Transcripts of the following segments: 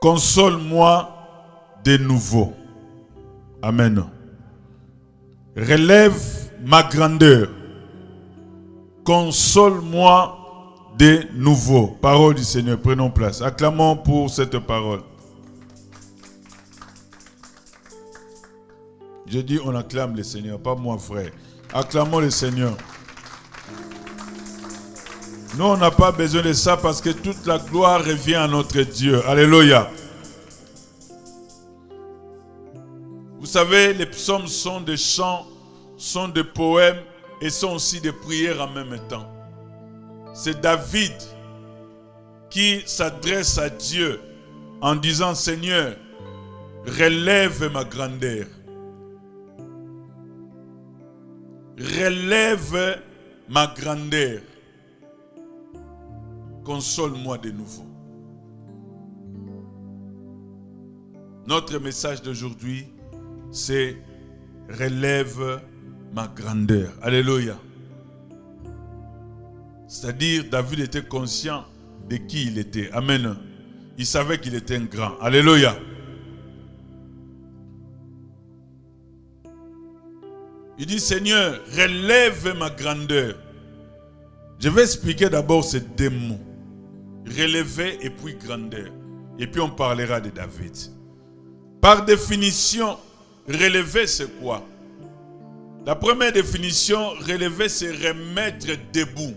console-moi de nouveau. Amen. Relève ma grandeur. Console-moi de nouveau. Parole du Seigneur, prenons place. Acclamons pour cette parole. Je dis on acclame le Seigneur, pas moi frère. Acclamons le Seigneur. Nous on n'a pas besoin de ça parce que toute la gloire revient à notre Dieu. Alléluia. Vous savez, les psaumes sont des chants, sont des poèmes et sont aussi des prières en même temps. C'est David qui s'adresse à Dieu en disant « Seigneur, relève ma grandeur. Relève ma grandeur. Console-moi de nouveau. » Notre message d'aujourd'hui, c'est « Relève ma grandeur. » Alléluia. C'est-à-dire, David était conscient de qui il était. Amen. Il savait qu'il était un grand. Alléluia. Il dit, Seigneur, relève ma grandeur. Je vais expliquer d'abord ces deux mots. Relever et puis grandeur. Et puis on parlera de David. Par définition, relever c'est quoi? La première définition, relever c'est remettre debout.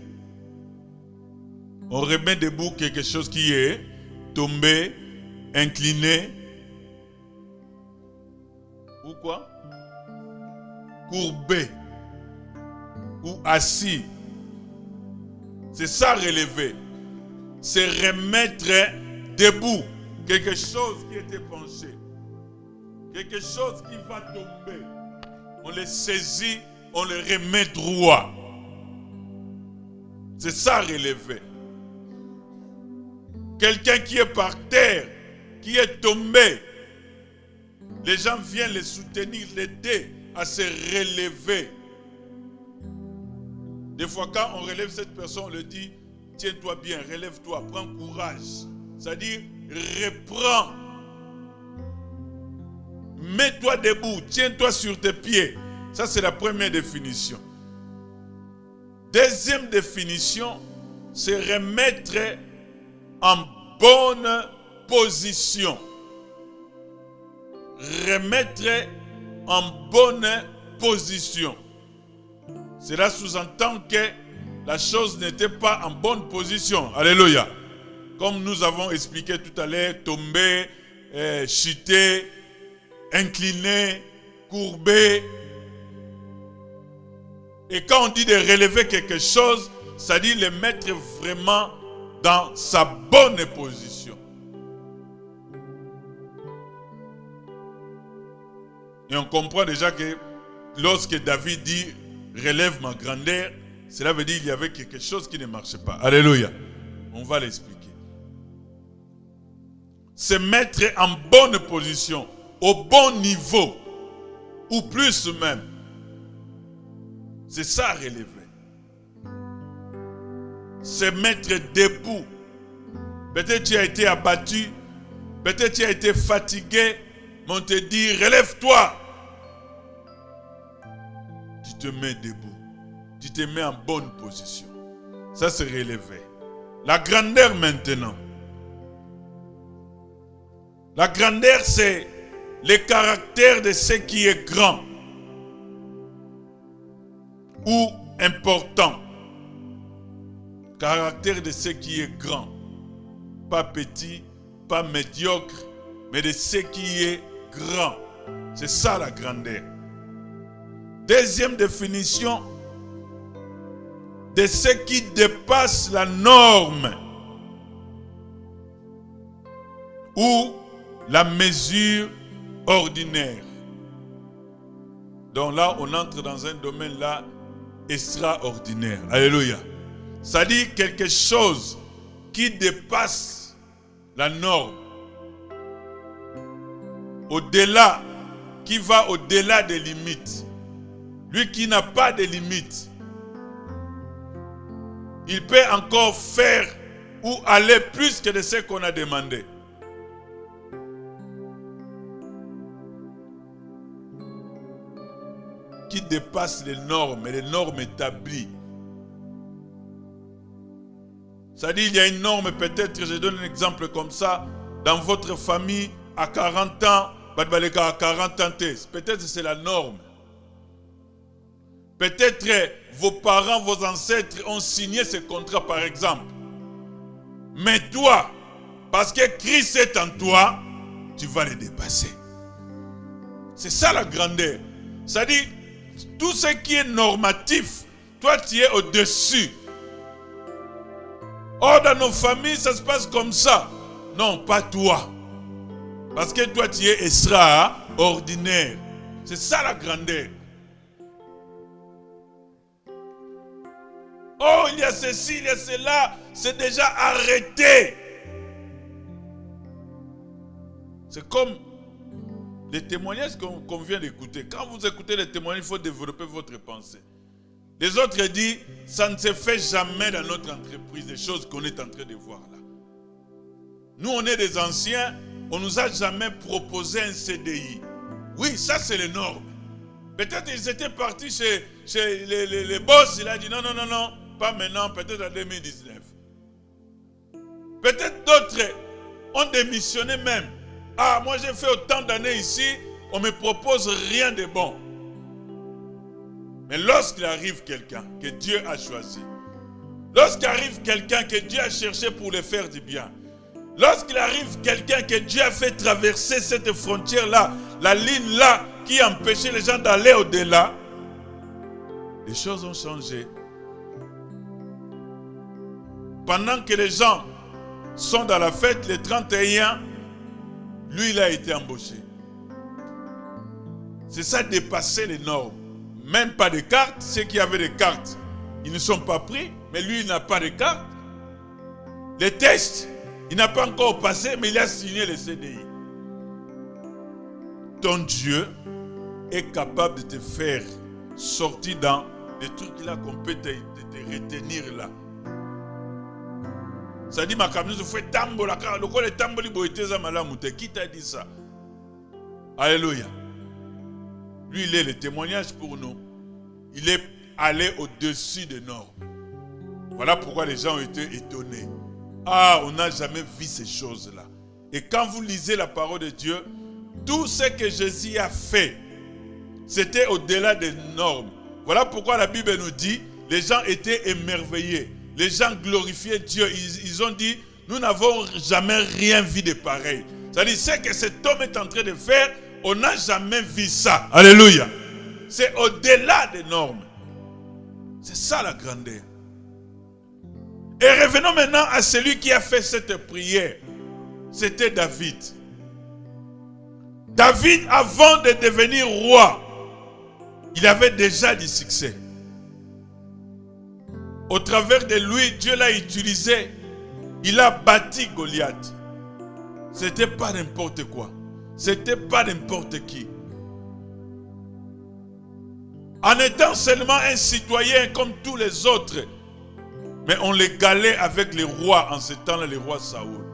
On remet debout quelque chose qui est tombé, incliné, ou quoi? Courbé, ou assis. C'est ça relever. C'est remettre debout quelque chose qui était penché. Quelque chose qui va tomber. On le saisit, on le remet droit. C'est ça relever. Quelqu'un qui est par terre, qui est tombé, les gens viennent le soutenir, l'aider à se relever. Des fois, quand on relève cette personne, on lui dit, tiens-toi bien, relève-toi, prends courage. C'est-à-dire, reprends. Mets-toi debout, tiens-toi sur tes pieds. Ça, c'est la première définition. Deuxième définition, c'est remettre en bonne position. Remettre en bonne position. Cela sous-entend que la chose n'était pas en bonne position. Alléluia. Comme nous avons expliqué tout à l'heure, tomber, chuter, incliner, courber. Et quand on dit de relever quelque chose, ça dit le mettre vraiment dans sa bonne position. Et on comprend déjà que lorsque David dit relève ma grandeur, cela veut dire qu'il y avait quelque chose qui ne marchait pas. Alléluia. On va l'expliquer. Se mettre en bonne position, au bon niveau, ou plus même. C'est ça relever. Se mettre debout. Peut-être tu as été abattu, peut-être tu as été fatigué, mais on te dit relève-toi. Tu te mets debout. Tu te mets en bonne position. Ça c'est relever. La grandeur maintenant. La grandeur c'est le caractère de ce qui est grand ou important. Caractère de ce qui est grand. Pas petit, pas médiocre, mais de ce qui est grand. C'est ça la grandeur. Deuxième définition, de ce qui dépasse la norme ou la mesure ordinaire. Donc là, on entre dans un domaine là extraordinaire. Alléluia. Ça dit quelque chose qui dépasse la norme. Au-delà, qui va au-delà des limites. Lui qui n'a pas de limites. Il peut encore faire ou aller plus que de ce qu'on a demandé. dépasse les normes établies. C'est-à-dire, il y a une norme, peut-être, je donne un exemple comme ça, dans votre famille, à 40 ans, à 40 ans, peut-être c'est la norme. Peut-être vos parents, vos ancêtres ont signé ce contrat, par exemple. Mais toi, parce que Christ est en toi, tu vas le dépasser. C'est ça la grandeur. C'est-à-dire, tout ce qui est normatif, toi tu es au-dessus. Or, dans nos familles, ça se passe comme ça. Non, pas toi. Parce que toi, tu es extraordinaire. C'est ça la grandeur. Oh, il y a ceci, il y a cela. C'est déjà arrêté. C'est comme les témoignages qu'on vient d'écouter. Quand vous écoutez les témoignages, il faut développer votre pensée. Les autres disent, ça ne se fait jamais dans notre entreprise, des choses qu'on est en train de voir là. Nous, on est des anciens, on ne nous a jamais proposé un CDI. Oui, ça c'est les normes. Peut-être qu'ils étaient partis chez les boss, il a dit non, pas maintenant, peut-être en 2019. Peut-être d'autres ont démissionné même. Ah, moi j'ai fait autant d'années ici, on ne me propose rien de bon. Mais lorsqu'il arrive quelqu'un que Dieu a choisi, lorsqu'il arrive quelqu'un que Dieu a cherché pour le faire du bien, lorsqu'il arrive quelqu'un que Dieu a fait traverser cette frontière-là, la ligne-là qui empêchait les gens d'aller au-delà, les choses ont changé. Pendant que les gens sont dans la fête, les 31, lui, il a été embauché. C'est ça, dépasser les normes. Même pas de carte. Ceux qui avaient des cartes, ils ne sont pas pris, mais lui, il n'a pas de carte. Les tests, il n'a pas encore passé, mais il a signé le CDI. Ton Dieu est capable de te faire sortir dans les trucs là qu'on peut te retenir là. Ça dit, ma camionne se fait tambola, le quoi les tamboli boiteza malamute. Qui t'a dit ça? Alléluia. Lui, il est le témoignage pour nous. Il est allé au-dessus des normes. Voilà pourquoi les gens ont été étonnés. Ah, on n'a jamais vu ces choses-là. Et quand vous lisez la parole de Dieu, tout ce que Jésus a fait, c'était au-delà des normes. Voilà pourquoi la Bible nous dit, les gens étaient émerveillés. Les gens glorifiaient Dieu. Ils ont dit, nous n'avons jamais rien vu de pareil. C'est-à-dire, ce que cet homme est en train de faire, on n'a jamais vu ça. Alléluia. C'est au-delà des normes. C'est ça la grandeur. Et revenons maintenant à celui qui a fait cette prière. C'était David. David, avant de devenir roi, il avait déjà du succès. Au travers de lui, Dieu l'a utilisé. Il a bâti Goliath. C'était pas n'importe quoi. C'était pas n'importe qui. En étant seulement un citoyen comme tous les autres, mais on l'égalait avec les rois en ce temps-là, les rois Saoul.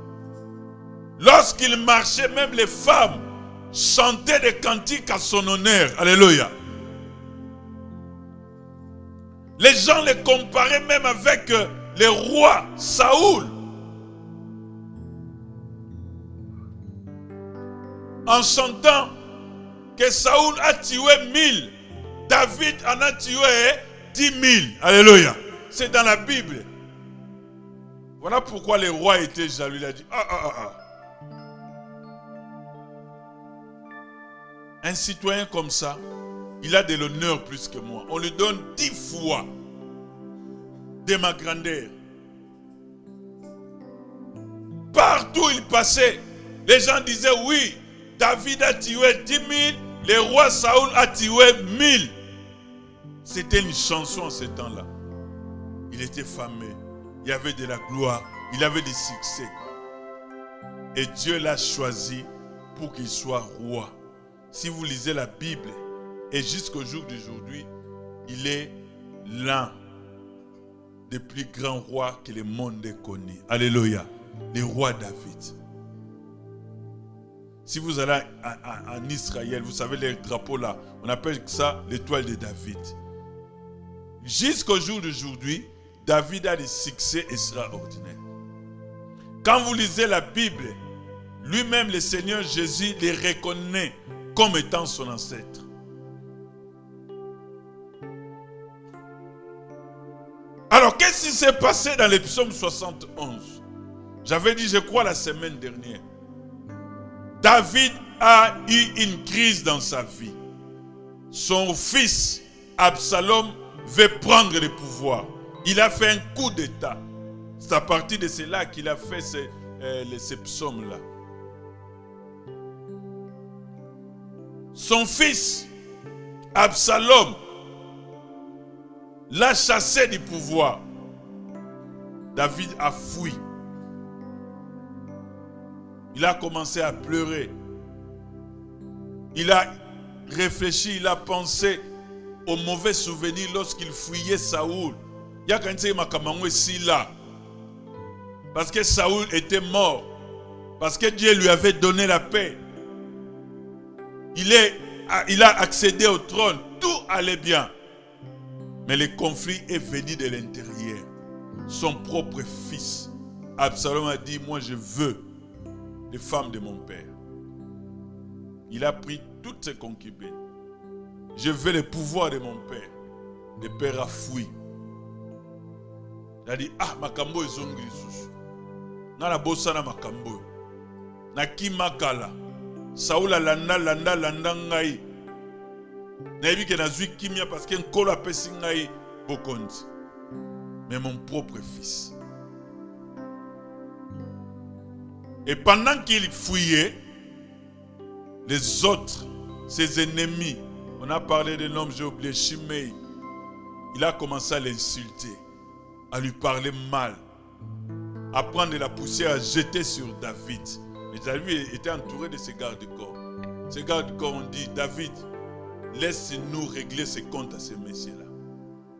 Lorsqu'il marchait, même les femmes chantaient des cantiques à son honneur. Alléluia. Les gens les comparaient même avec les rois Saoul. En chantant que Saoul a tué 1000, David en a tué 10 000. Alléluia. C'est dans la Bible. Voilà pourquoi les rois étaient jaloux. Il a dit, un citoyen comme ça, il a de l'honneur plus que moi. On lui donne 10 fois de ma grandeur. Partout où il passait, les gens disaient, oui, David a tué 10 000, le roi Saoul a tué 1000. C'était une chanson en ce temps-là. Il était fameux, il y avait de la gloire, il avait du succès. Et Dieu l'a choisi pour qu'il soit roi. Si vous lisez la Bible, et jusqu'au jour d'aujourd'hui, il est l'un des plus grands rois que le monde ait connu. Alléluia. Le roi David. Si vous allez en Israël, vous savez les drapeaux là, on appelle ça l'étoile de David. Jusqu'au jour d'aujourd'hui, David a des succès extraordinaires. Quand vous lisez la Bible, lui-même, le Seigneur Jésus, les reconnaît comme étant son ancêtre. Alors, qu'est-ce qui s'est passé dans le psaume 71? J'avais dit, je crois, la semaine dernière. David a eu une crise dans sa vie. Son fils, Absalom, veut prendre le pouvoir. Il a fait un coup d'état. C'est à partir de cela qu'il a fait ces psaumes-là. Son fils, Absalom, l'a chassé du pouvoir. David a fui. Il a commencé à pleurer. Il a réfléchi, il a pensé aux mauvais souvenirs lorsqu'il fuyait Saoul. Il y a quand même ici là. Parce que Saoul était mort. Parce que Dieu lui avait donné la paix. Il a accédé au trône. Tout allait bien. Mais le conflit est venu de l'intérieur. Son propre fils, Absalom, a dit, moi je veux les femmes de mon père. Il a pris toutes ses concubines. Je veux le pouvoir de mon père. Le père a fui. Il a dit, ah, makambo ezongi lisusu. Na la bossa na makambo. Na ki makala. Saoul landa ngai. Na yebi ke nazwi kimia parce que nkolo apesi ngai bokonzi. Mais mon propre fils. Et pendant qu'il fuyait, les autres, ses ennemis, on a parlé de l'homme, j'ai oublié, Shimei, il a commencé à l'insulter, à lui parler mal, à prendre de la poussière, à jeter sur David. Mais David était entouré de ses gardes-corps. Ces gardes-corps ont dit, David, laisse-nous régler ses comptes à ces messieurs-là.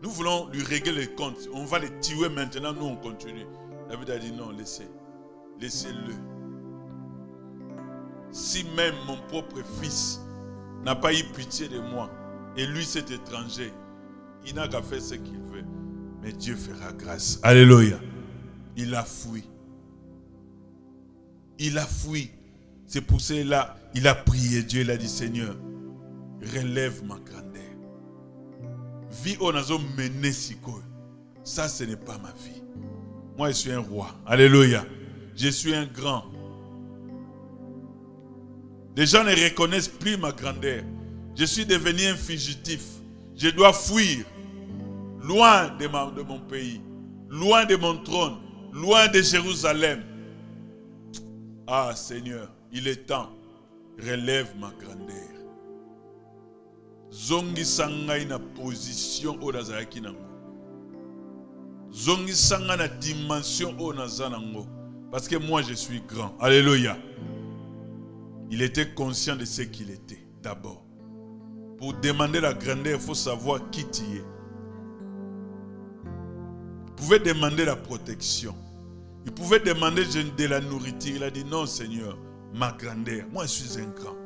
Nous voulons lui régler les comptes. On va les tuer maintenant, nous on continue. David a dit non, laissez-le. Si même mon propre fils n'a pas eu pitié de moi, et lui cet étranger, il n'a qu'à faire ce qu'il veut. Mais Dieu fera grâce. Alléluia. Il a fui. Il a fui. C'est pour cela il a prié Dieu. Il a dit, Seigneur, relève ma grandeur. Vie onazo mené siko. Ça, ce n'est pas ma vie. Moi, je suis un roi. Alléluia. Je suis un grand. Les gens ne reconnaissent plus ma grandeur. Je suis devenu un fugitif. Je dois fuir. Loin de mon pays. Loin de mon trône. Loin de Jérusalem. Ah Seigneur, il est temps. Relève ma grandeur. Zongi sanga na position o nazalaki nango. Zongi sanga na dimension o nazanango. Parce que moi je suis grand. Alléluia. Il était conscient de ce qu'il était d'abord. Pour demander la grandeur, il faut savoir qui tu es. Il pouvait demander la protection. Il pouvait demander de la nourriture. Il a dit non Seigneur, ma grandeur. Moi je suis un grand.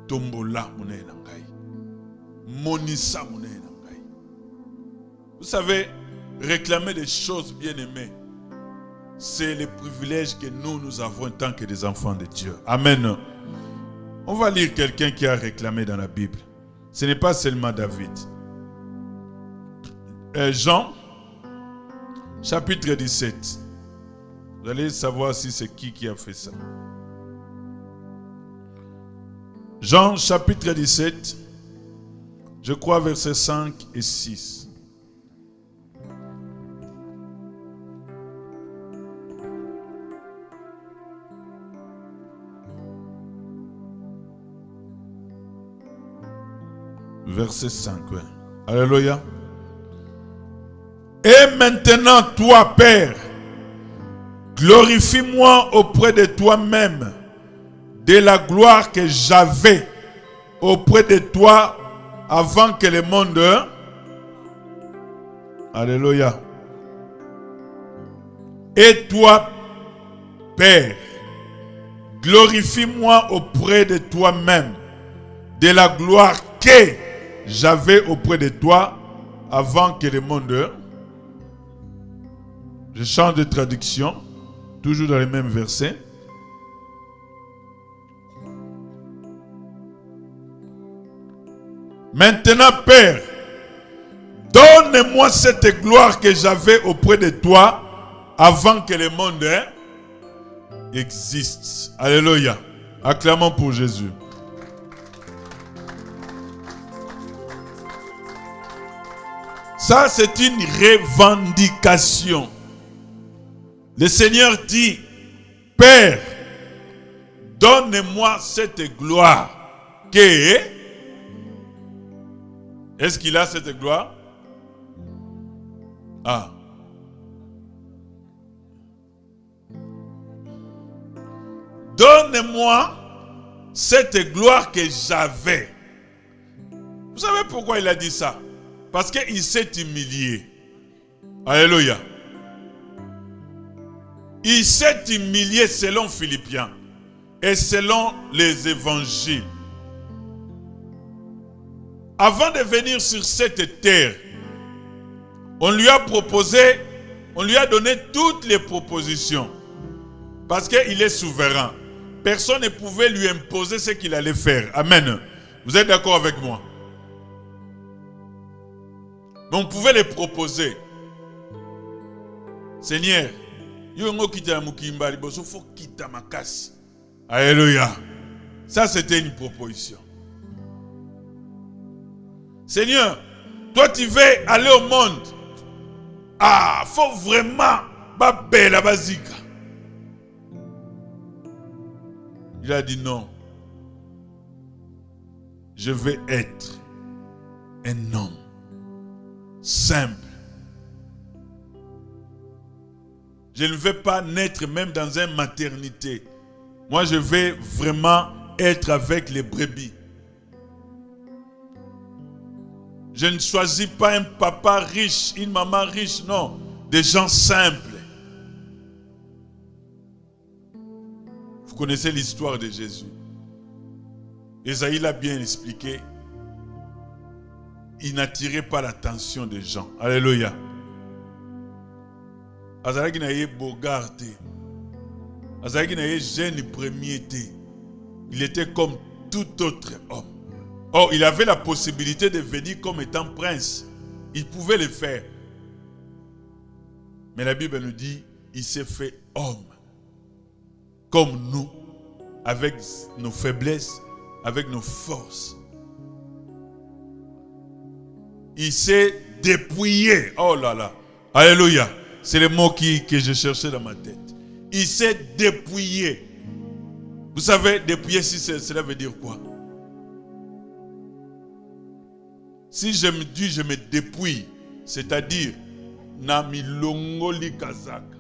Tombola mouné nangai. Monissa mouné nangai. Vous savez, réclamer des choses bien aimées, c'est le privilège que nous avons en tant que des enfants de Dieu. Amen. On va lire quelqu'un qui a réclamé dans la Bible. Ce n'est pas seulement David. Jean, chapitre 17. Vous allez savoir si c'est qui a fait ça. Jean, chapitre 17. Je crois versets 5 et 6. Verset 5, ouais. Alléluia. Et maintenant, toi, Père, glorifie-moi auprès de toi-même de la gloire que j'avais auprès de toi avant que le monde... Alléluia. Et toi, Père, glorifie-moi auprès de toi-même, de la gloire que j'avais auprès de toi avant que le monde... Je change de traduction, toujours dans les mêmes versets. Maintenant, Père, donne-moi cette gloire que j'avais auprès de toi avant que le monde existe. Alléluia. Acclamons pour Jésus. Ça, c'est une revendication. Le Seigneur dit, Père, donne-moi cette gloire que... Est-ce qu'il a cette gloire? Ah. Donne-moi cette gloire que j'avais. Vous savez pourquoi il a dit ça? Parce qu'il s'est humilié. Alléluia. Il s'est humilié selon Philippiens et selon les évangiles. Avant de venir sur cette terre, on lui a proposé, on lui a donné toutes les propositions. Parce qu'il est souverain. Personne ne pouvait lui imposer ce qu'il allait faire. Amen. Vous êtes d'accord avec moi? Mais on pouvait les proposer. Seigneur, alléluia. Ça, c'était une proposition. Seigneur, toi tu veux aller au monde. Ah, faut vraiment babé la basique. Il a dit non. Je vais être un homme simple. Je ne vais pas naître même dans une maternité. Moi, je vais vraiment être avec les brebis. Je ne choisis pas un papa riche, une maman riche, non. Des gens simples. Vous connaissez l'histoire de Jésus. Esaïe l'a bien expliqué. Il n'attirait pas l'attention des gens. Alléluia. Azalaki na ye bogard te. Azalaki na ye jeune premier te. Il était comme tout autre homme. Or, il avait la possibilité de venir comme étant prince. Il pouvait le faire. Mais la Bible nous dit, il s'est fait homme. Comme nous, avec nos faiblesses, avec nos forces. Il s'est dépouillé. Oh là là. Alléluia. C'est le mot que je cherchais dans ma tête. Il s'est dépouillé. Vous savez, dépouiller, cela veut dire quoi? Si je me dis, je me dépouille, c'est-à-dire, na milongoli kazaka.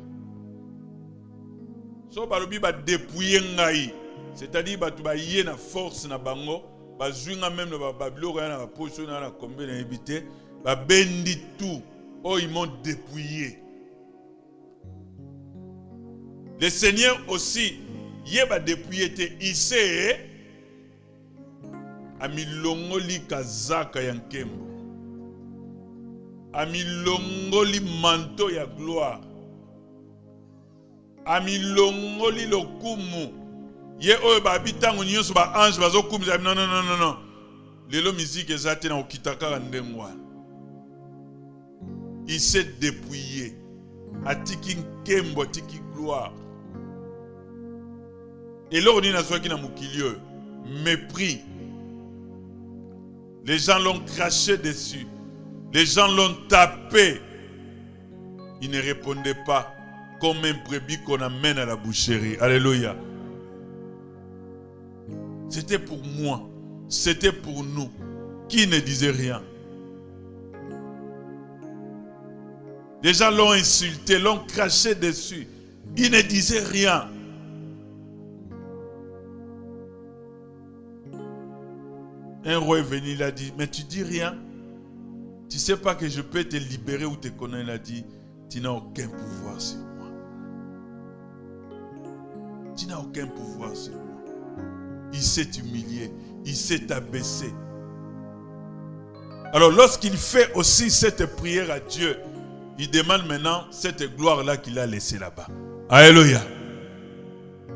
So balobi ba dépouiller ngai, c'est-à-dire ba tu ba yé na force na bango, ba zwinga même na ba biloko na ba poche na combien na habité, ba bendi tout. Oh, ils m'ont dépouillé. Le Seigneur aussi, yé ba dépouillé te issé amilongoli kazaka ya nkembo. Amilongoli manteau ya gloire. Amilongoli lokumu. Ye oyo ba bitango nyonso ba ange bazokumisa non non non non non. Lelo musique ezate na okitaka ndengwa. Il s'est dépouillé. Atiki nkembo, atiki gloire. Et là on dit na soki na mukilio mépris. Les gens l'ont craché dessus. Les gens l'ont tapé. Il ne répondait pas comme un brebis qu'on amène à la boucherie. Alléluia. C'était pour moi. C'était pour nous. Qui ne disait rien. Les gens l'ont insulté, l'ont craché dessus. Il ne disait rien. Un roi est venu, il a dit, mais tu dis rien. Tu ne sais pas que je peux te libérer ou te connaître. Il a dit, tu n'as aucun pouvoir sur moi. Tu n'as aucun pouvoir sur moi. Il s'est humilié, il s'est abaissé. Alors lorsqu'il fait aussi cette prière à Dieu, il demande maintenant cette gloire-là qu'il a laissée là-bas. Alléluia.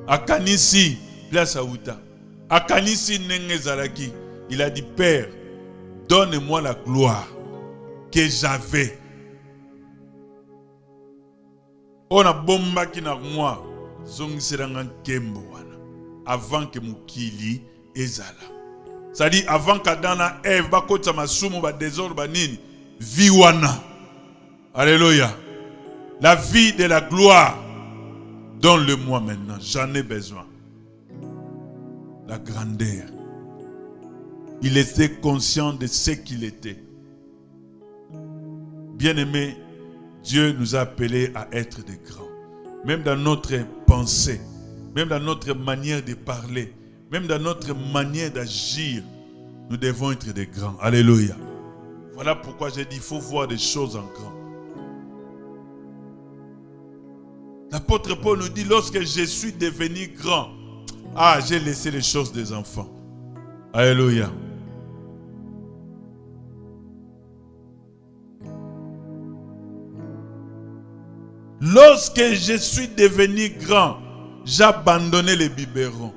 Akanisi, place à Outa. Akanisi Nengezalaki. Il a dit, Père, donne-moi la gloire que j'avais. On a bomba qui n'a moi. Avant que Moukili ezala. C'est-à-dire avant qu'Adana Ève bakota masumu ba désordre ba nini viwana. Alléluia. La vie de la gloire. Donne-le-moi maintenant, j'en ai besoin. La grandeur. Il était conscient de ce qu'il était. Bien-aimé, Dieu nous a appelés à être des grands. Même dans notre pensée, même dans notre manière de parler, même dans notre manière d'agir, nous devons être des grands. Alléluia. Voilà pourquoi j'ai dit, il faut voir des choses en grand. L'apôtre Paul nous dit, lorsque je suis devenu grand, j'ai laissé les choses des enfants. Alléluia. Lorsque je suis devenu grand, j'ai abandonné les biberons.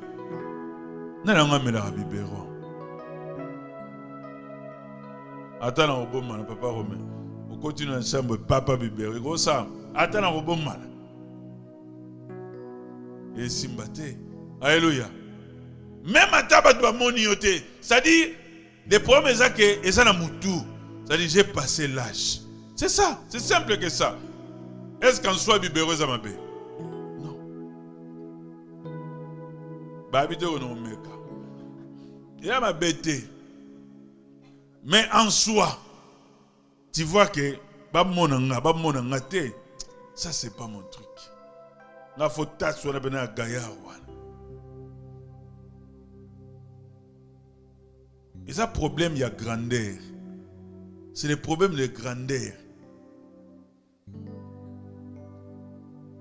Attends, papa Romain. On continue ensemble, papa biberon. Attends, et Simbate. Alléluia. Même à Tabatouba Monioté. C'est-à-dire, les problèmes c'est que ça n'a moutou. C'est-à-dire, j'ai passé l'âge. C'est ça. C'est simple que ça. Est-ce qu'en soit biberon ça m'a fait? Non. Babide on a meka. Il a ma bête. Mais en soi, tu vois que ça c'est pas mon truc. La faute sur la bena gaillard. Et ça problème il y a grandeur. C'est le problème de grandeur.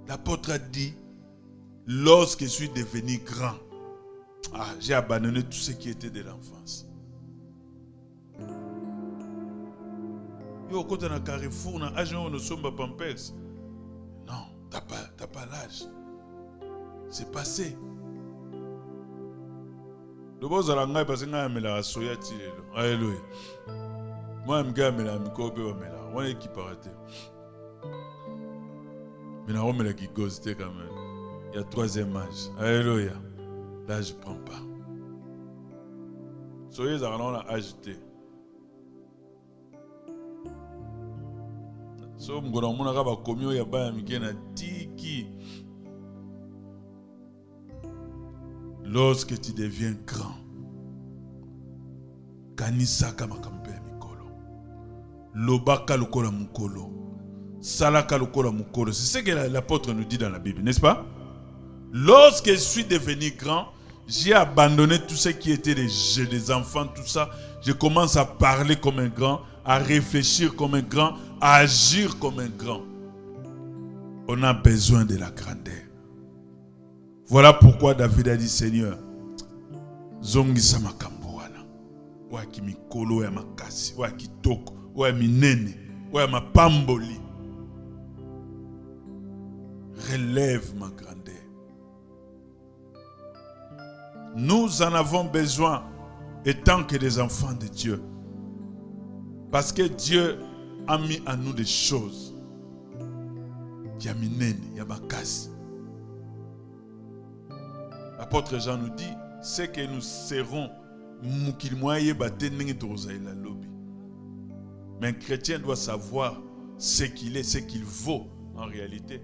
L'apôtre a dit, lorsque je suis devenu grand, j'ai abandonné tout ce qui était de l'enfance. Yo, quand on a Carrefour, on a âge, on a Pampers. Non, t'as pas l'âge. C'est passé. Le boss a l'angai parce que la soya tirelo. Alléluia. Moi, je me la mikobe wa mela. On est qui parate. Mais on me la qui cause quand même. Il y a troisième âge. Alléluia. Là, je ne prends pas. Soyez dans la agité. So mgona muna kaba komio ya baya mikena tiki. Lorsque tu deviens grand, kanisaka makampe mikolo, lobaka lokola mukolo, salaka lokola mukolo. C'est ce que l'apôtre nous dit dans la Bible, n'est-ce pas? Lorsque je suis devenu grand, j'ai abandonné tout ce qui était des jeux, des enfants, tout ça. Je commence à parler comme un grand, à réfléchir comme un grand, à agir comme un grand. On a besoin de la grandeur. Voilà pourquoi David a dit, Seigneur, zongisa makambo wana, wa kimikolo ya makasi, wa kitoko, wa minene, wa mapamboli. Relève ma grandeur. Nous en avons besoin, étant que des enfants de Dieu. Parce que Dieu a mis à nous des choses. Il y a minene, il y a makasi. L'apôtre Jean nous dit, c'est que nous serons mais un chrétien doit savoir ce qu'il est, ce qu'il vaut en réalité.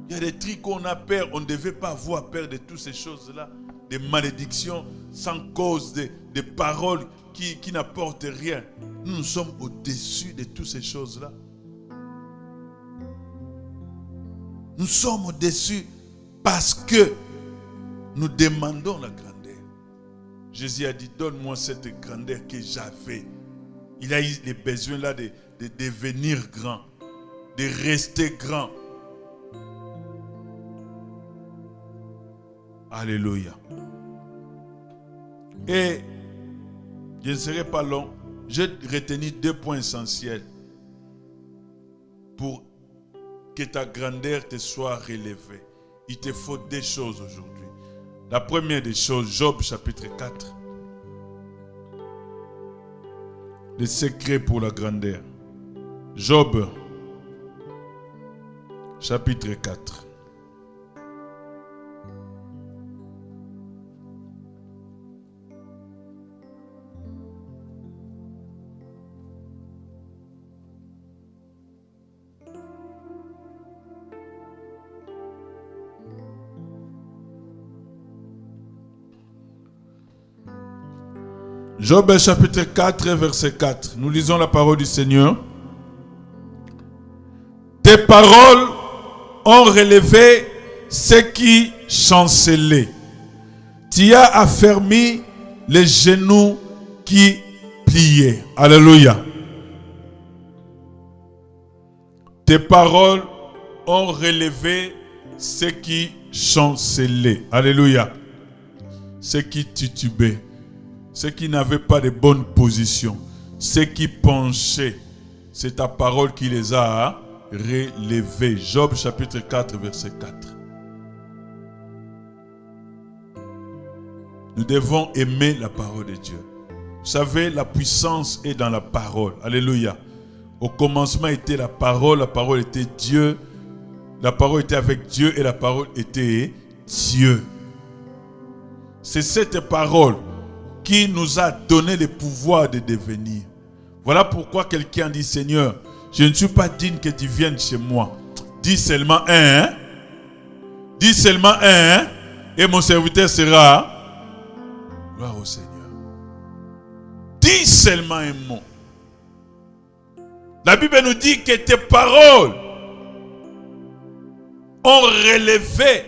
Il y a des trucs qu'on a peur, on ne devait pas avoir peur de toutes ces choses-là. Des malédictions sans cause, des paroles qui n'apportent rien. Nous sommes au-dessus de toutes ces choses-là. Nous sommes au-dessus parce que nous demandons la grandeur. Jésus a dit, donne-moi cette grandeur que j'avais. Il a eu les besoins là de devenir grand, de rester grand. Alléluia. Et je ne serai pas long. J'ai retenu 2 points essentiels pour que ta grandeur te soit relevée. Il te faut 2 choses aujourd'hui. La première des choses, Job chapitre 4. Le secret pour la grandeur. Job chapitre 4. Job chapitre 4 verset 4. Nous lisons la parole du Seigneur. Tes paroles ont relevé ceux qui chancelaient. Tu as affermi les genoux qui pliaient. Alléluia. Tes paroles ont relevé ceux qui chancelaient. Alléluia. Ceux qui titubaient. Ceux qui n'avaient pas de bonne position, ceux qui penchaient, c'est ta parole qui les a relevés. Job chapitre 4 verset 4. Nous devons aimer la parole de Dieu. Vous savez, la puissance est dans la parole. Alléluia. Au commencement était la parole était Dieu, la parole était avec Dieu et la parole était Dieu. C'est cette parole qui nous a donné le pouvoir de devenir. Voilà pourquoi quelqu'un dit, Seigneur, je ne suis pas digne que tu viennes chez moi. Dis seulement un. Dis seulement un. Et mon serviteur sera. Gloire au Seigneur. Dis seulement un mot. La Bible nous dit que tes paroles ont relevé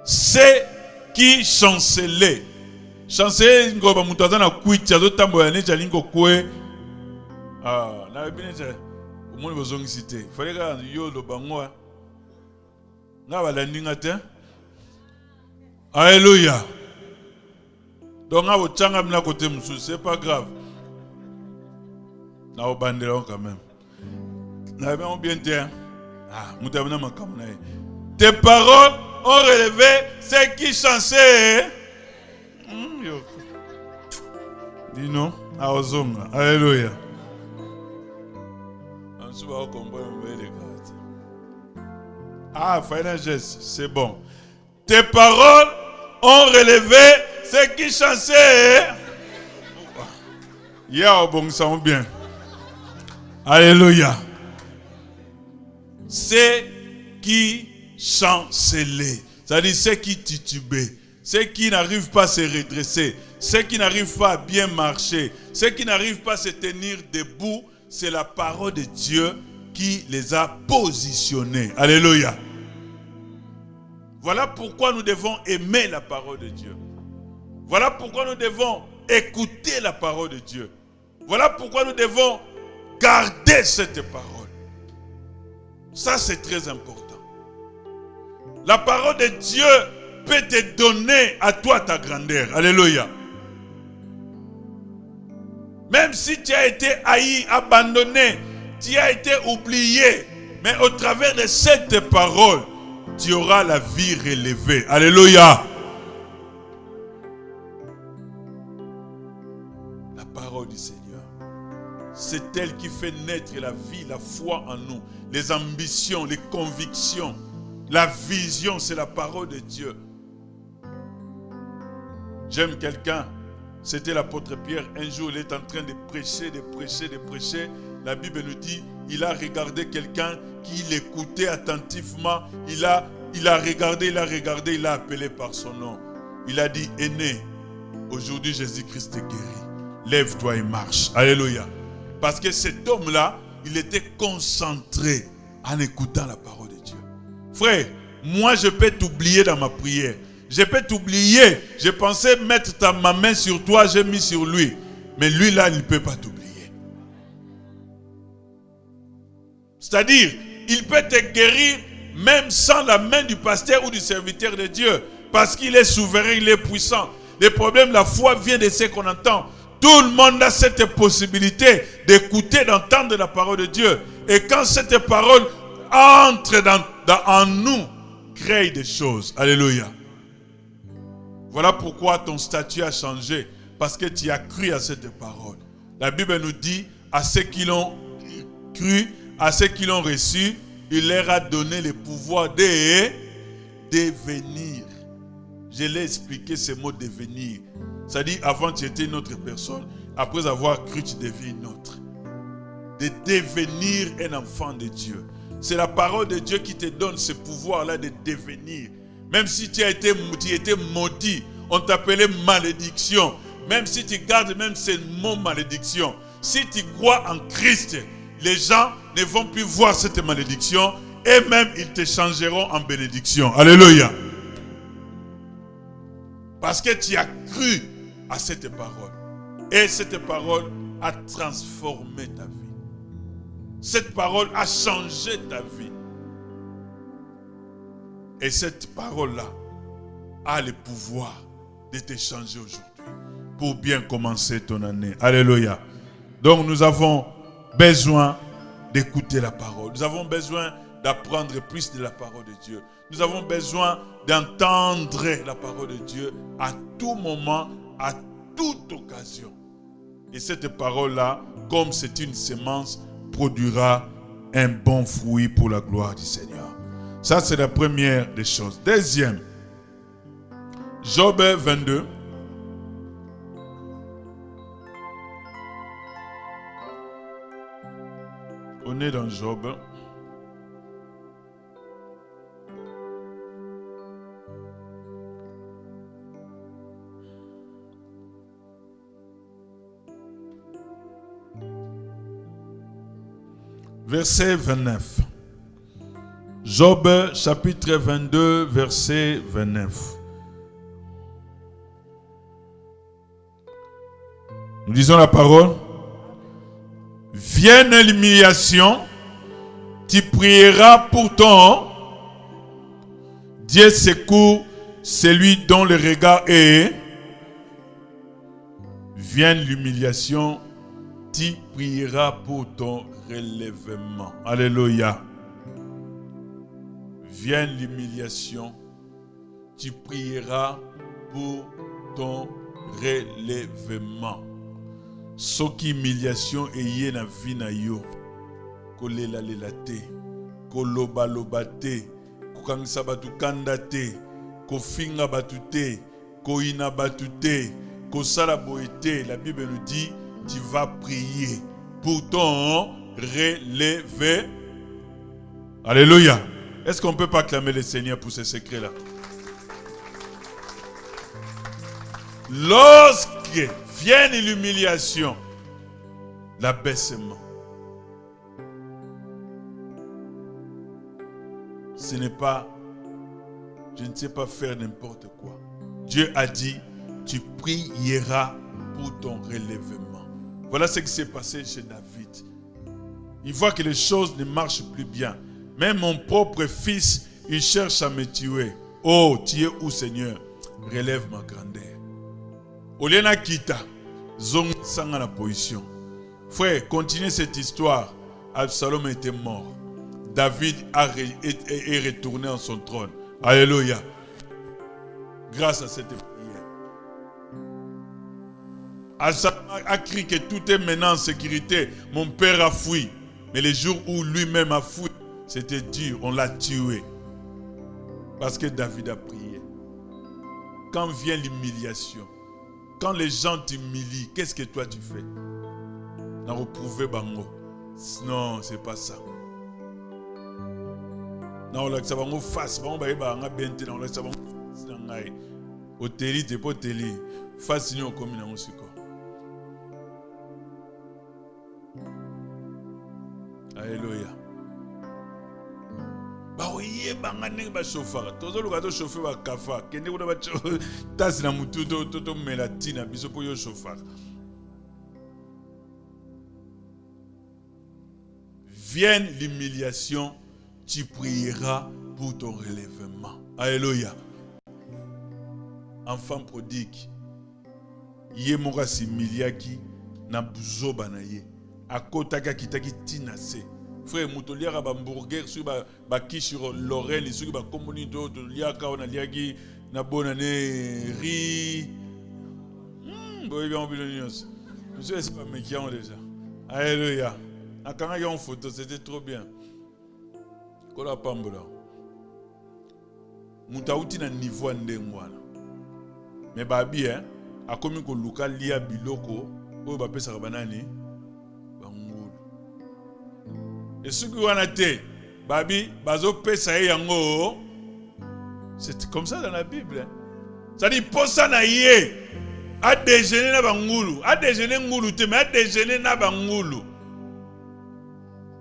ceux qui chancelaient. Chanceler ngoba mutaza na kuicha zotambo ya necha lingo kwe na binecha umoni bozongisi te fallait ka yo lo bango na balandinga te. Alléluia. Donc abo changa mina côté musu, c'est pas grave. Na obandela quand même. Na bien te. Mutabana makamna. Tes paroles ont relevé ceux qui chançaient. Dis non, alléluia. Final geste, c'est bon. Tes paroles ont relevé ceux qui chançaient. Bon, ça va bien. Alléluia. Ceux qui chancelaient, c'est-à-dire ceux qui titubaient. Ceux qui n'arrivent pas à se redresser, ceux qui n'arrivent pas à bien marcher, ceux qui n'arrivent pas à se tenir debout, c'est la parole de Dieu qui les a positionnés. Alléluia. Voilà pourquoi nous devons aimer la parole de Dieu. Voilà pourquoi nous devons écouter la parole de Dieu. Voilà pourquoi nous devons garder cette parole. Ça, c'est très important. La parole de Dieu peut te donner à toi ta grandeur. Alléluia. Même si tu as été haï, abandonné, tu as été oublié, mais au travers de cette parole, tu auras la vie relevée. Alléluia. La parole du Seigneur, c'est elle qui fait naître la vie, la foi en nous, les ambitions, les convictions, la vision, c'est la parole de Dieu. J'aime quelqu'un, c'était l'apôtre Pierre. Un jour, il est en train de prêcher, de prêcher. La Bible nous dit, il a regardé quelqu'un qui l'écoutait attentivement. Il a regardé, il a appelé par son nom. Il a dit, aîné, aujourd'hui Jésus-Christ est guéri. Lève-toi et marche. Alléluia. Parce que cet homme-là, il était concentré en écoutant la parole de Dieu. Frère, moi je peux t'oublier dans ma prière. Je peux t'oublier. Je pensais mettre ma main sur toi, j'ai mis sur lui. Mais lui là, il ne peut pas t'oublier. C'est-à-dire, il peut te guérir même sans la main du pasteur ou du serviteur de Dieu. Parce qu'il est souverain, il est puissant. Le problème, la foi vient de ce qu'on entend. Tout le monde a cette possibilité d'écouter, d'entendre la parole de Dieu. Et quand cette parole entre en nous, crée des choses. Alléluia. Voilà pourquoi ton statut a changé. Parce que tu as cru à cette parole. La Bible nous dit, à ceux qui l'ont cru, à ceux qui l'ont reçu, il leur a donné le pouvoir de devenir. Je l'ai expliqué ce mot devenir. C'est-à-dire, avant tu étais une autre personne, après avoir cru, tu deviens une autre. De devenir un enfant de Dieu. C'est la parole de Dieu qui te donne ce pouvoir-là de devenir. Même si tu étais maudit, on t'appelait malédiction. Même si tu gardes même ce mot malédiction, si tu crois en Christ, les gens ne vont plus voir cette malédiction et même ils te changeront en bénédiction. Alléluia. Parce que tu as cru à cette parole. Et cette parole a transformé ta vie. Cette parole a changé ta vie. Et cette parole-là a le pouvoir de te changer aujourd'hui pour bien commencer ton année. Alléluia. Donc nous avons besoin d'écouter la parole. Nous avons besoin d'apprendre plus de la parole de Dieu. Nous avons besoin d'entendre la parole de Dieu à tout moment, à toute occasion. Et cette parole-là, comme c'est une semence, produira un bon fruit pour la gloire du Seigneur. Ça, c'est la première des choses. Deuxième, Job 22. On est dans Job. Verset 29. Job chapitre 22, verset 29. Nous lisons la parole. Vienne l'humiliation, tu prieras pour ton Dieu secourt celui dont le regard est. Vienne l'humiliation, tu prieras pour ton relèvement. Alléluia. Vienne l'humiliation, tu prieras pour ton relèvement. Soki humiliation eye na vie na yo, kolela lela te, koloba loba te, kokangisa batu kanda te, kofinga batu te, koina batu te, kosala boye te. La Bible nous dit, tu vas prier pour ton relevé. Alléluia. Est-ce qu'on peut pas acclamer le Seigneur pour ce secret-là? Lorsque vienne l'humiliation, l'abaissement, ce n'est pas, je ne sais pas faire n'importe quoi. Dieu a dit, tu prieras pour ton relèvement. Voilà ce qui s'est passé chez David. Il voit que les choses ne marchent plus bien. Même mon propre fils, il cherche à me tuer. Oh, tu es où, Seigneur? Relève ma grandeur. Oliena Kita, Zong Sanga la position. Frère, continuez cette histoire. Absalom était mort. David est retourné en son trône. Alléluia. Grâce à cette prière. Absalom a crié que tout est maintenant en sécurité. Mon père a fui. Mais le jour où lui-même a fui, c'était dur. On l'a tué. Parce que David a prié. Quand vient l'humiliation, quand les gens t'humilient, qu'est-ce que toi tu fais? N'a reprouvé bango. Non, c'est pas ça. Non, là ça va me face, bango ba yeba nga bente na ça va me ngai. Oteli te poteli, face ni okomi na musiko. Alléluia. Ba oye banga ne ba chauffeur. Tozo luka to chauffer ba kafa, kende ko ba tasi na mutu to melatina biso po yo chauffeur. Vienne l'humiliation, tu prieras pour ton relèvement. Alléluia. enfant prodigue. Ye moka similiaki na buzoba na ye. Akotaka kitaki tinase. Frère mutoliaka ba hamburger sur ba kishi Lorraine sur ba communi do liaka on aliaki na bonane riz. Boy bien bilonios. Monsieur est pas méfiant déjà. Alléluia. Quand il y a une photo, c'était trop bien. Kola pambola. Mutauti na niveau ndengwana. Mais babi a komi ko luka lia biloko o ba pesa banani bangulu. Et ce qui wana te babi bazo pesa yango. C'est comme ça dans la Bible. Ça dit posa na ye a déjeuner na bangulu, a déjeuner ngulu te mais a déjeuner na bangulu.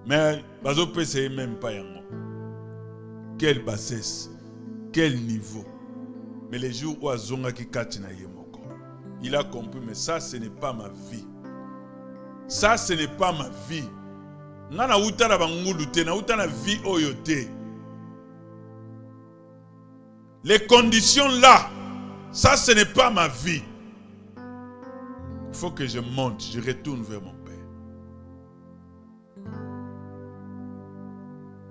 Mais bazo pesa même pas yango. Quelle bassesse, quel niveau. Mais les jours où Azonga ki katina yemoko, il a compris, mais ça ce n'est pas ma vie. Ça ce n'est pas ma vie. Nana uta na bangulu te, na uta na vie oyote. Les conditions là, ça ce n'est pas ma vie. Il faut que je monte, je retourne vers mon Père.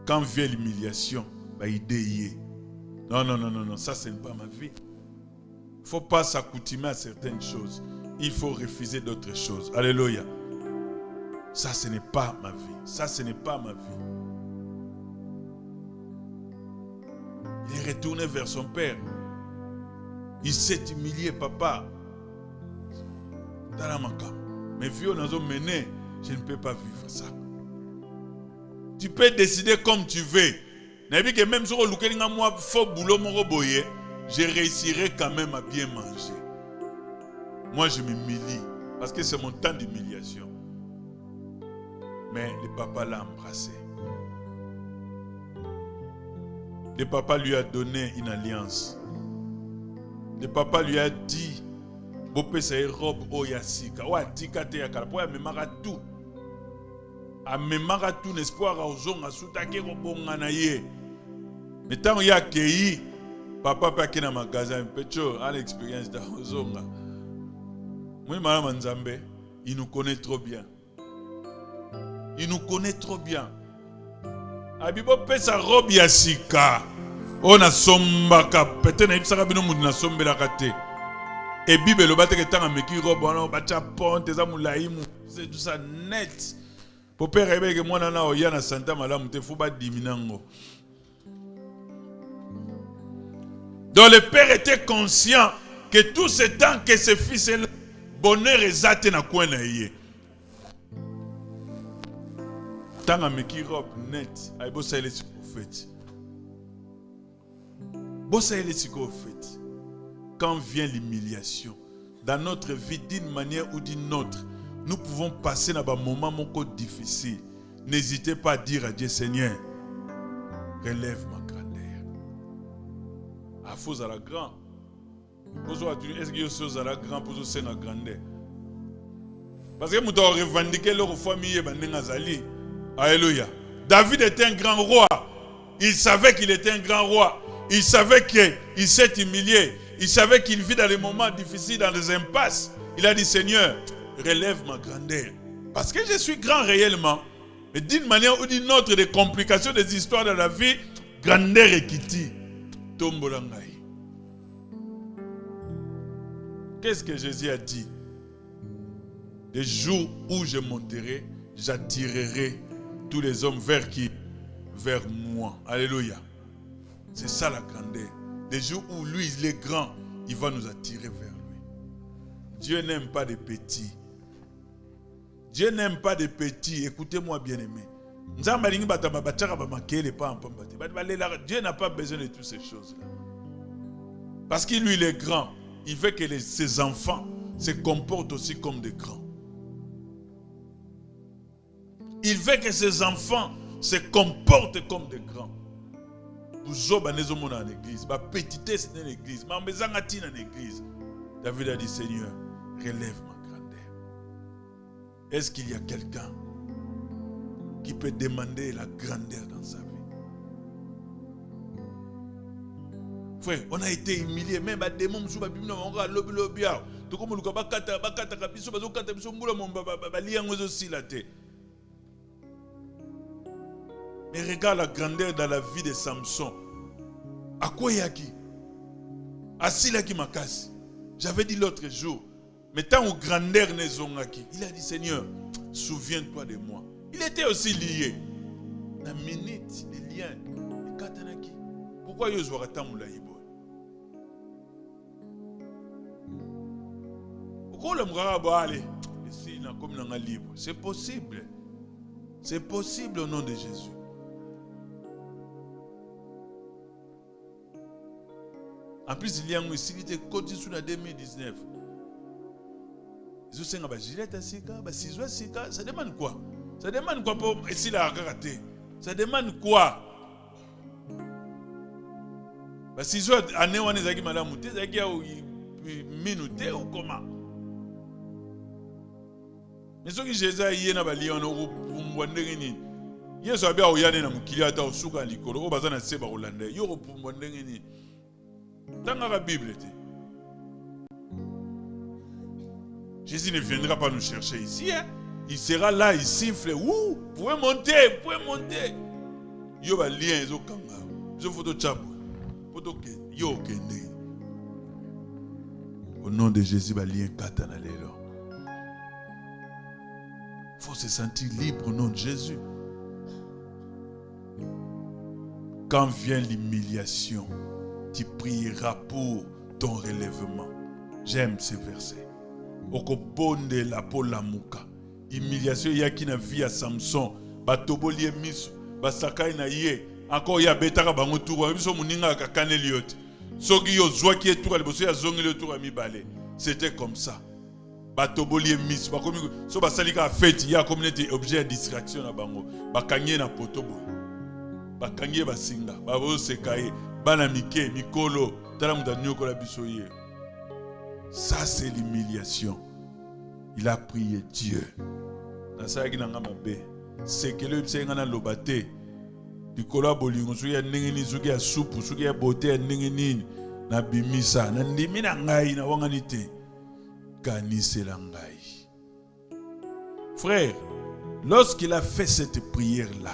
Quand vient l'humiliation, non, ça ce n'est pas ma vie. Il ne faut pas s'accoutumer à certaines choses. Il faut refuser d'autres choses. Alléluia. Ça ce n'est pas ma vie. Ça ce n'est pas ma vie. Il est retourné vers son père. Il s'est humilié, papa. Mes vieux nous ont menés. Je ne peux pas vivre ça. Tu peux décider comme tu veux. Que même si je réussirai quand même à bien manger. Moi je m'humilie parce que c'est mon temps d'humiliation. Mais le papa l'a embrassé. Le papa lui a donné une alliance. Le papa lui a dit Bopé sa robe oyasika. Wa tika te yakala. Po ya memara tout. A memara tout l'espoir a ozonga sutake robonga na ye. Mais tant ya kei papa pa kina magasin pecho à l'expérience da ozonga. Moi mama Nzambe, il nous connaît trop bien. Il nous connaît trop bien. Abibo pe sa robe yasika. On a sombaka peut-être na ibsaka bino mudu na sombela kate. Et Bible le battre que tant ameki robe on bacha ponte za mulaimu c'est tout ça net. Pour père rebe que moi na oya na santa malamu te fuba diminango. Donc le père était conscient que tout ce temps que ce fils est bonheur exact na coin na yé. Tant ameki robe net ay bo ça les prophètes. Bo ça les prophètes. Quand vient l'humiliation, dans notre vie, d'une manière ou d'une autre, nous pouvons passer dans un moment difficile. N'hésitez pas à dire à Dieu, Seigneur, relève ma grandeur. À faux à la grande. Est-ce que vous à la grande pour vous la grandeur? Parce que nous devons revendiquer leur famille. Alléluia. David était un grand roi. Il savait qu'il était un grand roi. Il savait qu'il s'est humilié. Il savait qu'il vit dans les moments difficiles, dans les impasses. Il a dit, Seigneur, relève ma grandeur. Parce que je suis grand réellement. Mais d'une manière ou d'une autre, des complications, des histoires de la vie, grandeur et kiti. Tombolangai. Qu'est-ce que Jésus a dit? Les jours où je monterai, j'attirerai tous les hommes vers qui? Vers moi. Alléluia. C'est ça la grandeur. Des jours où lui, il est grand, il va nous attirer vers lui. Dieu n'aime pas des petits. Dieu n'aime pas des petits. Écoutez-moi, bien-aimés. Dieu n'a pas besoin de toutes ces choses-là. Parce que lui, il est grand. Il veut que ses enfants se comportent aussi comme des grands. Il veut que ses enfants se comportent comme des grands. En église, ma petitesse dans l'église, ma maisangati dans l'église. David a dit, Seigneur, relève ma grandeur. Est-ce qu'il y a quelqu'un qui peut demander la grandeur dans sa vie? Il Frère, on a été humilié. Même les démons, on a lobby. Tout comme le kabakata, bakata, kabiso, bazokata, biso, mbula, baliango aussi la tête. Mais regarde la grandeur dans la vie de Samson. À quoi yaki? Assis là qui m'a cassé. J'avais dit l'autre jour. Mais tant au grandeur nezongaki, il a dit Seigneur, souviens-toi de moi. Il était aussi lié. La minute, les liens, les katanaki. Pourquoi il y a tant moulaïbo? Pourquoi le m'gara aller? Ici, comme dans un livre. C'est possible. C'est possible au nom de Jésus. En plus, il y a une facilité côté sous la 2019. Ça demande quoi? Ça demande quoi pour essayer la rater? Ça demande quoi? Si je suis année où est-ce madame Mouté, c'est qu'il y a minute ou comment? Mais ce que j'ai dit, il y a un bali on a un Yesu abia oyane na mukili ata osuka likolo o bazana seba Hollandais yo repumba ndenge ni tanga la Bible te. Jésus ne viendra pas nous chercher ici hein? Il sera là, il siffle, vous pouvez monter, yo ba lien zo kanga zo photo chapo photo ke yo kende au nom de Jésus ba lien katana lelo. Faut se sentir libre au nom de Jésus. Quand vient l'humiliation, tu prieras pour ton relèvement. J'aime ce verset. Okobonde la pola muka. Humiliation yaki na vie à Samson. Batoboli miso. Basakai na ye. Encore ya betaka bango tour. Biso muninga kakane liot. Soki yo zwa ki tour liboso ya zongi le tour mi balé. C'était comme ça. Batoboli miso. Bakomi so basalika fête ya communauté objet de distraction na bango. Bakanye na potobo. Bakangie basinga babo sekaye bana mike mikolo tala mutanyo ko la bisoye. Ça c'est l'humiliation. Il a prié Dieu. Na sa gina ngama be sekele bisenga na lobate dikola bolingo so ya ndengeni zuki ya soupu suki ya bote ya ndengeni na bimisa na ndimi na ngai na wangani te kanisela ngai. Frère, lorsqu'il a fait cette prière là,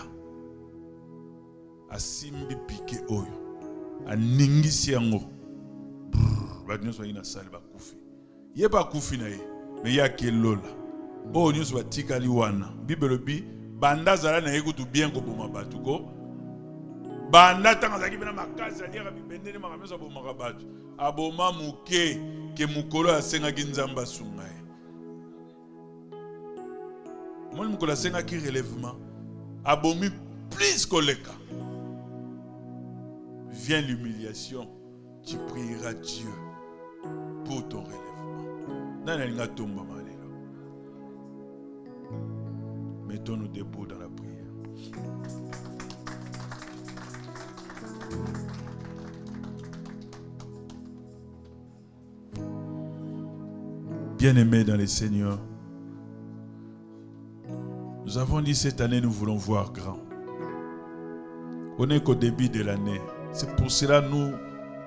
asimbi piqué oyo aningisi yango badnyoso ina sale bakufi ye bakufi na ye me yake lola o nyuso batikali wana Bible bi banda zala na yekutu bien ko boma batu ko banda tanga zaki bena makazi aliaka bibendene makameso boma batu aboma muke ke mukolo asenga kinzamba sungaye mon mukolo asenga ki relèvement abomi plus koleka. Vient l'humiliation, tu prieras Dieu pour ton relèvement. Mettons-nous debout dans la prière. Bien-aimés dans le Seigneur, nous avons dit cette année nous voulons voir grand. On n'est qu'au début de l'année. C'est pour cela que nous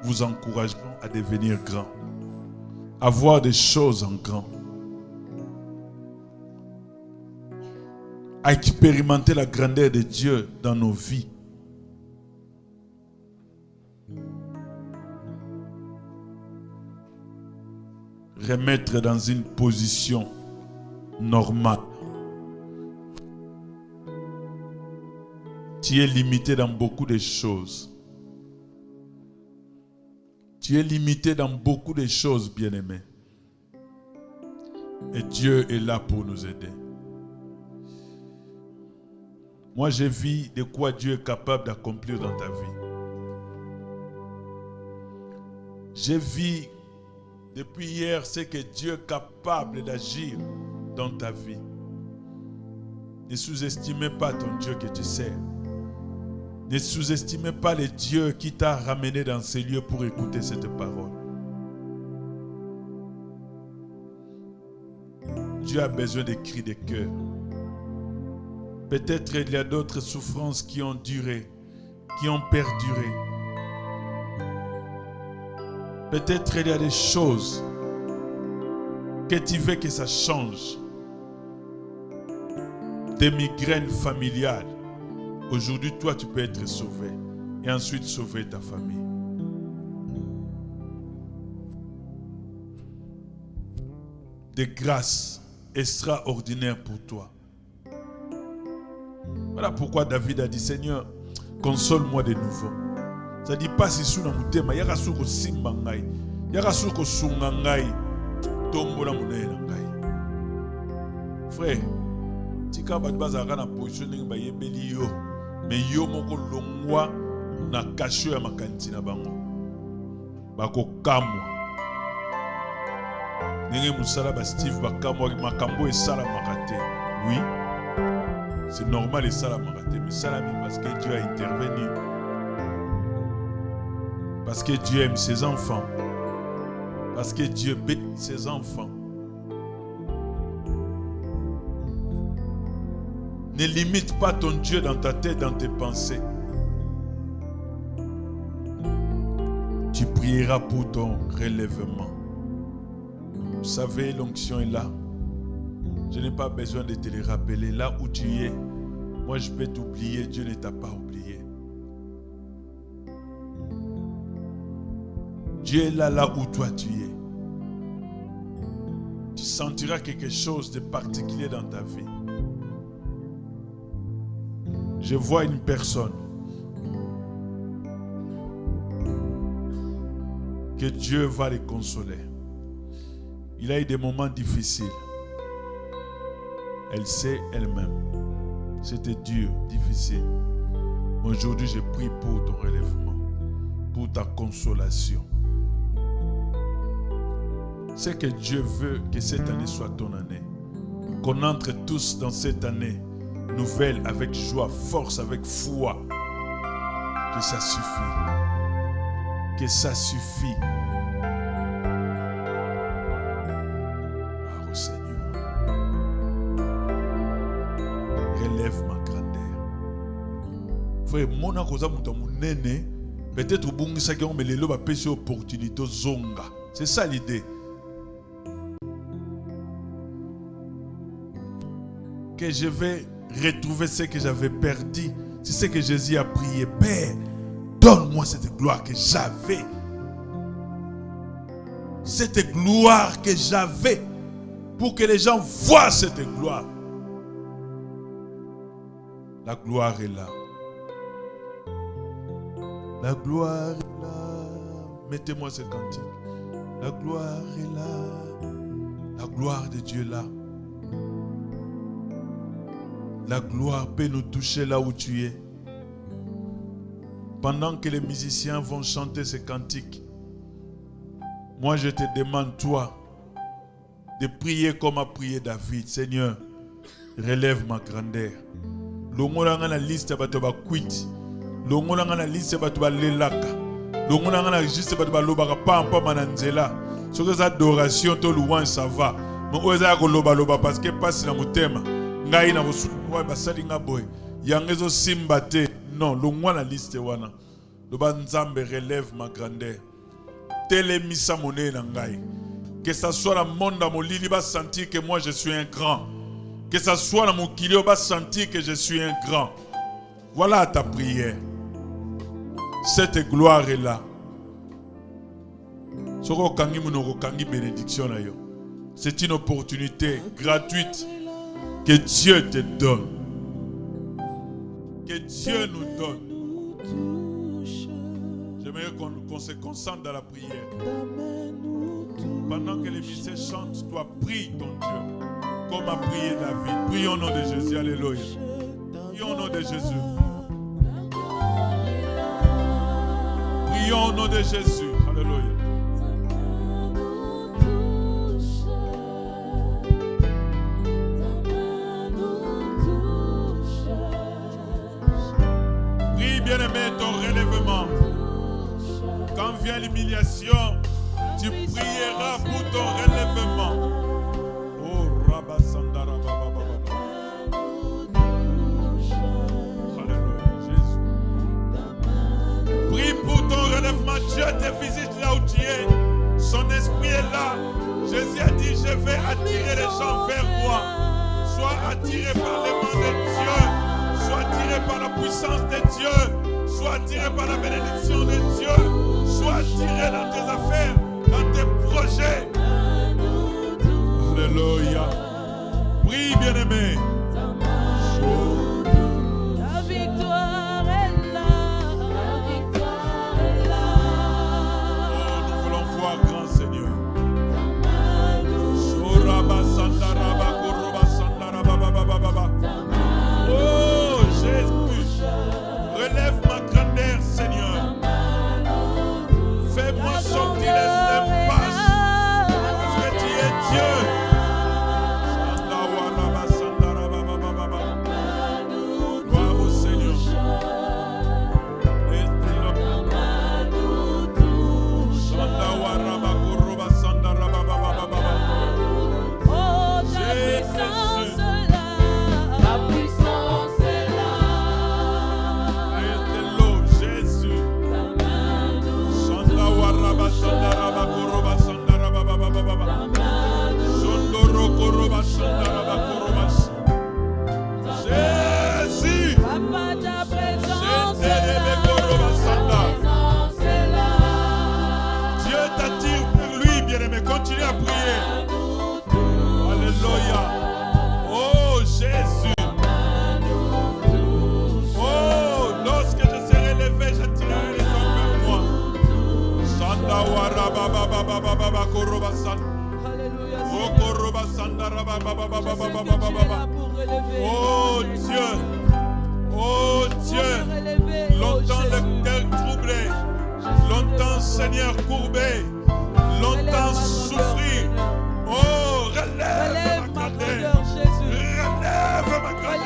vous encourageons à devenir grand, à voir des choses en grand, à expérimenter la grandeur de Dieu dans nos vies. Remettre dans une position normale. Tu es limité dans beaucoup de choses. Tu es limité dans beaucoup de choses, bien-aimé. Et Dieu est là pour nous aider. Moi, j'ai vu de quoi Dieu est capable d'accomplir dans ta vie. J'ai vu depuis hier ce que Dieu est capable d'agir dans ta vie. Ne sous-estimez pas ton Dieu que tu sers. Ne sous-estimez pas le Dieu qui t'a ramené dans ces lieux pour écouter cette parole. Dieu a besoin de cris de cœur. Peut-être il y a d'autres souffrances qui ont duré, qui ont perduré. Peut-être il y a des choses que tu veux que ça change. Des migraines familiales. Aujourd'hui, toi, tu peux être sauvé. Et ensuite sauver ta famille. Des grâces extraordinaires pour toi. Voilà pourquoi David a dit, Seigneur, console-moi de nouveau. Ça dit pas si sous na mutema yaka suko simba ngai yaka suko sunga ngai tombola monene ngai. Frère, tika ba bazaka na position ngi ba yebeli yo mais yo moko longwa na kasho ya makanti na bango bako kamwa nenge musala ba Steve bakamwa makambo esala makate. Oui, c'est normal esala makate mais ça parce que Dieu a intervenu. Parce que Dieu aime ses enfants. Parce que Dieu bénit ses enfants. Ne limite pas ton Dieu dans ta tête, dans tes pensées. Tu prieras pour ton relèvement. Vous savez, l'onction est là. Je n'ai pas besoin de te le rappeler. Là où tu es, moi je peux t'oublier. Dieu ne t'a pas oublié. Dieu est là, là où toi tu es. Tu sentiras quelque chose de particulier dans ta vie. Je vois une personne que Dieu va les consoler. Il a eu des moments difficiles. Elle sait elle-même. C'était dur, difficile. Aujourd'hui, je prie pour ton relèvement, pour ta consolation. C'est que Dieu veut que cette année soit ton année. Qu'on entre tous dans cette année nouvelle avec joie, force, avec foi. Que ça suffit. Que ça suffit. Oh Seigneur. Relève ma grandeur. Frère, mon akoza muta munene. Peut-être bungi sa mais les loba pêcher opportunité zonga. C'est ça l'idée. Que je vais retrouver ce que j'avais perdu. C'est ce que Jésus a prié. Père, donne-moi cette gloire que j'avais. Cette gloire que j'avais. Pour que les gens voient cette gloire. La gloire est là. La gloire est là. Mettez-moi ce cantique. La gloire est là. La gloire de Dieu est là. La gloire peut nous toucher là où tu es. Pendant que les musiciens vont chanter ces cantiques, moi je te demande, toi, de prier comme a prié David. Seigneur, relève ma grandeur. Longolanga na liste bato ba quit. Longolanga na liste bato ba lelaka. Longolanga na liste bato ba lobaka pampa mananzela. Ce que adoration to louange ça va. Mais oza ko loba loba parce que passe na motema. Ngai na bosuwa basali nga boy. Yangezo simbate. Non, longwa na liste wana. Loba nzambe relève ma grandeur. Télémisa monnaie na ngai. Que ça soit la monde à mon lit, va sentir que moi je suis un grand. Que ça soit dans mon kilio, va sentir que je suis un grand. Voilà ta prière. Cette gloire est là. C'est une opportunité gratuite que Dieu te donne. Que Dieu nous donne. J'aimerais qu'on se concentre dans la prière. Pendant que les musiciens chantent, toi prie ton Dieu. Comme a prié David. Prie au nom de Jésus. Alléluia. Prions au nom de Jésus. Prions au nom de Jésus. Alléluia. Prie, bien-aimé, ton relèvement. Quand vient l'humiliation, tu prieras pour ton relèvement. Oh, Rabba Sandara Baba Baba. Alléluia, Jésus. Prie pour ton relèvement, Dieu te visite là où tu es. Son esprit est là. Jésus a dit, je vais attirer les gens vers moi. Sois attiré par les mains de Dieu. Sois attiré par la puissance de Dieu. Sois attiré par la bénédiction de Dieu. Sois attiré dans tes affaires, dans tes projets. Alléluia. Prie, bien-aimé. Ta victoire est là. Ta victoire est là. Oh, nous voulons voir grand Seigneur. Oh, Jésus, relève ma grandeur, Seigneur. Fais-moi sortir les impasses. Parce que tu es Dieu. Gloire au Seigneur. Oh, ta puissance est là. Jésus. Jésus. Papa, ta présence est là. Dieu t'attire vers lui, bien-aimé. Continue à prier. Alléluia. Oh, Jésus. Oh, lorsque je serai levé, j'attirerai les hommes vers moi. Sanda waraba baba baba baba koroba sanda. Alléluia. Oh, koroba sanda raba baba baba baba baba baba. Oh Dieu. Oh Dieu. Longtemps le cœur troublé. Longtemps Seigneur courbé. Longtemps souffrir. Oh, relève ma grandeur. Relève ma grandeur.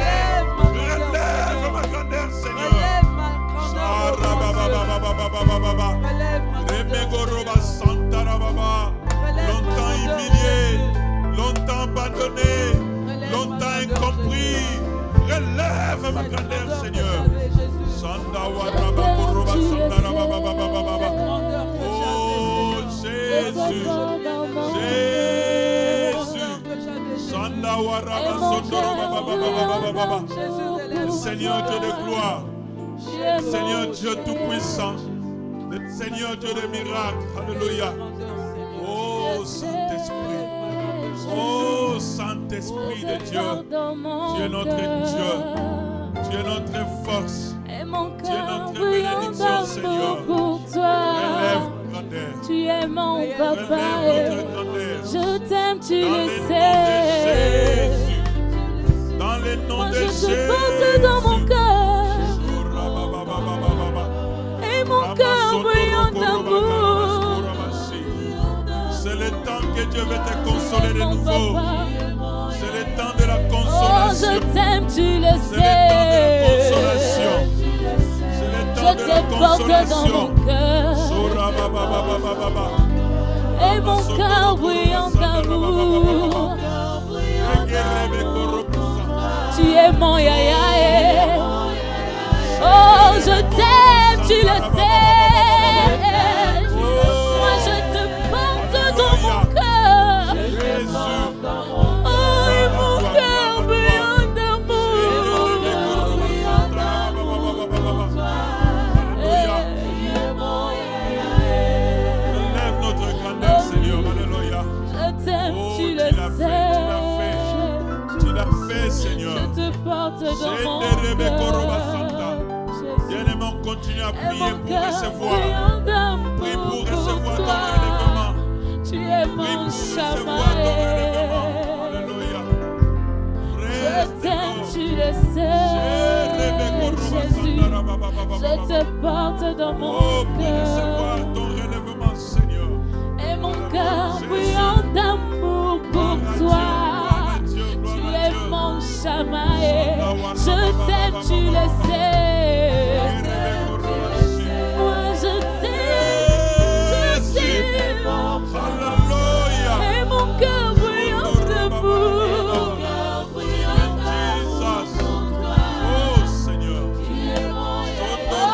Relève ma grandeur, Seigneur. Longtemps humilié, longtemps abandonné, longtemps incompris. Relève ma grandeur, Seigneur. Oh Jésus, Jésus. Seigneur Dieu de gloire, Seigneur Dieu tout-puissant, Seigneur Dieu de miracles, alléluia. Oh Saint-Esprit, oh Saint-Esprit de Dieu, tu es notre Dieu, tu es notre force, tu es notre bénédiction, Seigneur. Relève notre grandeur, Tu es mon papa. relève notre grandeur. Je t'aime, tu Dans le le nom sais. de Jésus, dans le nom Moi de je Jésus. te porte dans mon cœur. Et mon cœur brûlant d'amour. C'est le temps que Dieu veut te consoler de Mon nouveau. papa. C'est le temps de la Oh, consolation. je t'aime, tu le C'est le temps de la sais. consolation. C'est le Je temps de la te porte dans consolation. mon cœur. Et mon cœur brûlant d'amour. Tu es mon yaya. Oh, je t'aime, tu le sais. Moi, je te porte dans mon cœur. Oh, et mon cœur brûlant d'amour. Lève notre grandeur, Seigneur. Alléluia. Je t'aime, Oh, tu tu le l'as sais. fait, tu l'as fait, Seigneur. Je te porte dans mon cœur. Bien-aimé, on continue à Et prier mon pour cœur recevoir. brûlant d'amour Prie pour pour recevoir ton toi. relèvement. Tu es Prie mon pour recevoir ton relèvement. chamaï. Alléluia. Je t'aime, Reste, tu le sais, Jésus. Je te porte dans oh, mon pour recevoir cœur. ton relèvement, Seigneur. Et mon cœur brûlant d'amour pour toi. Tu es mon chamaï. Je t'aime, tu le sais. Moi je t'aime, je t'aime. Alléluia. Et mon cœur brûlant d'amour. Oh Seigneur. Oh,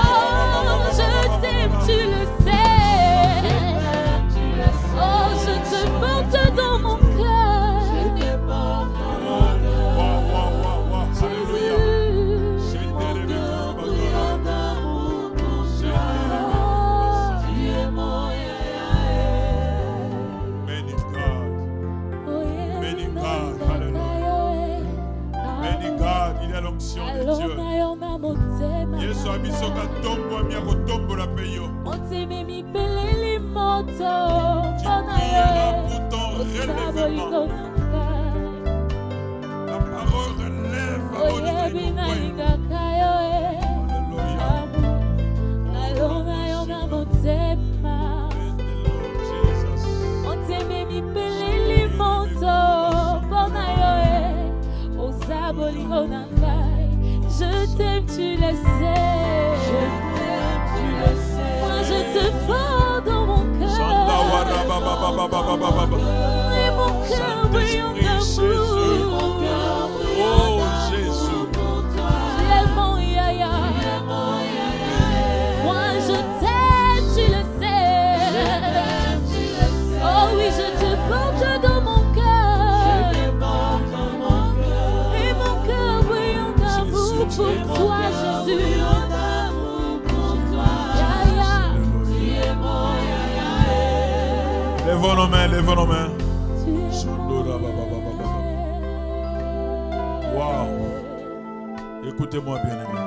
je t'aime, tu le sais. bisoka tombo mi akotombo la peyo. Oteme mi peleli moto. Tu prieras pour ton relèvement. La parole relève à mon Alléluia. Je t'aime, tu le sais. Je t'aime, tu le sais. Moi je te porte dans mon cœur. Et mon cœur brillant d'amour. Oh Jésus. Tu es mon yaya. Moi je t'aime, tu le sais. Oh oui, je te porte dans mon cœur. Et mon cœur brillant d'amour pour toi, Jésus. Yaya, tu es mon yaya. Lèvons nos mains, lèvons nos mains. Wow. Écoutez-moi bien aimé.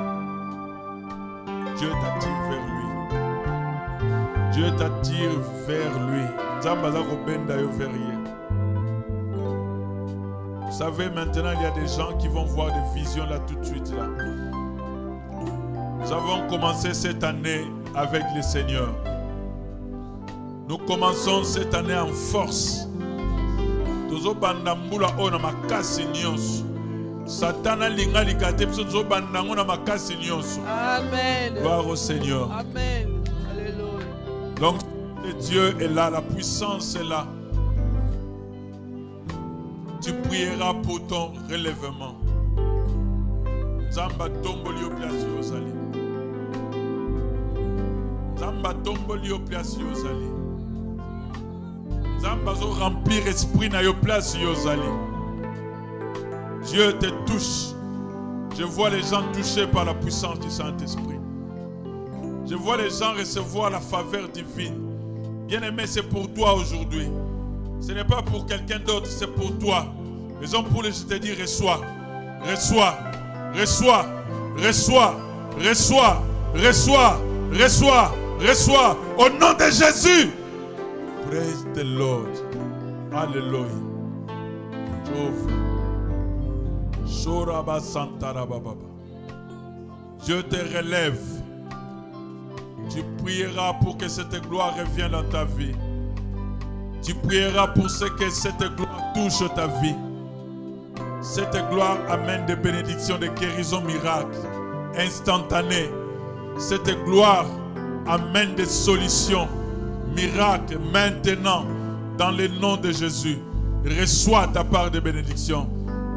Dieu t'attire vers lui. Dieu t'attire vers lui. Vous savez, maintenant il y a des gens qui vont voir des visions là tout de suite là. Nous avons commencé cette année avec le Seigneur. Nous commençons cette année en force. Satan a linga likate biso tozobanda ngo na makasi nyonso. Amen. Gloire au Seigneur. Amen. Alléluia. Donc Dieu est là, la puissance est là. Tu prieras pour ton relèvement. Zamba tomboli opiasi ozali. Zamba tomboli opiasi ozali. Zamba zo remplir esprit na yo place ozali. Dieu te touche. Je vois les gens touchés par la puissance du Saint-Esprit. Je vois les gens recevoir la faveur divine. Bien-aimé, c'est pour toi aujourd'hui. Ce n'est pas pour quelqu'un d'autre, c'est pour toi. Raison pour laquelle je te dis, reçois, reçois, reçois, reçois, reçois, reçois, reçois, reçois. Au nom de Jésus. Praise the Lord. Alléluia. Dieu te relève. Tu prieras pour que cette gloire revienne dans ta vie. Tu prieras pour ce que cette gloire touche ta vie. Cette gloire amène des bénédictions, des guérisons miracles instantanées. Cette gloire amène des solutions miracles maintenant dans le nom de Jésus. Reçois ta part de bénédiction.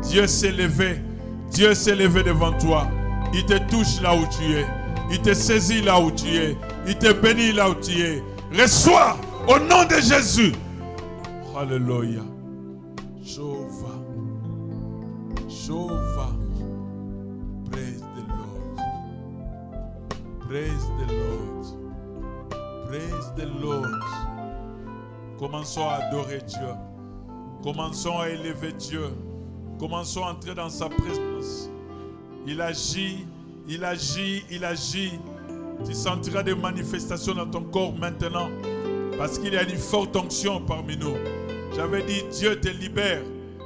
Dieu s'est levé. Dieu s'est levé devant toi. Il te touche là où tu es. Il te saisit là où tu es. Il te bénit là où tu es. Reçois au nom de Jésus. Alléluia. Shova. Shova. Praise the Lord. Praise the Lord. Praise the Lord. Commençons à adorer Dieu. Commençons à élever Dieu. Commençons à entrer dans sa présence. Il agit, il agit, il agit. Tu sentiras des manifestations dans ton corps maintenant. Parce qu'il y a une forte onction parmi nous. J'avais dit, Dieu te libère.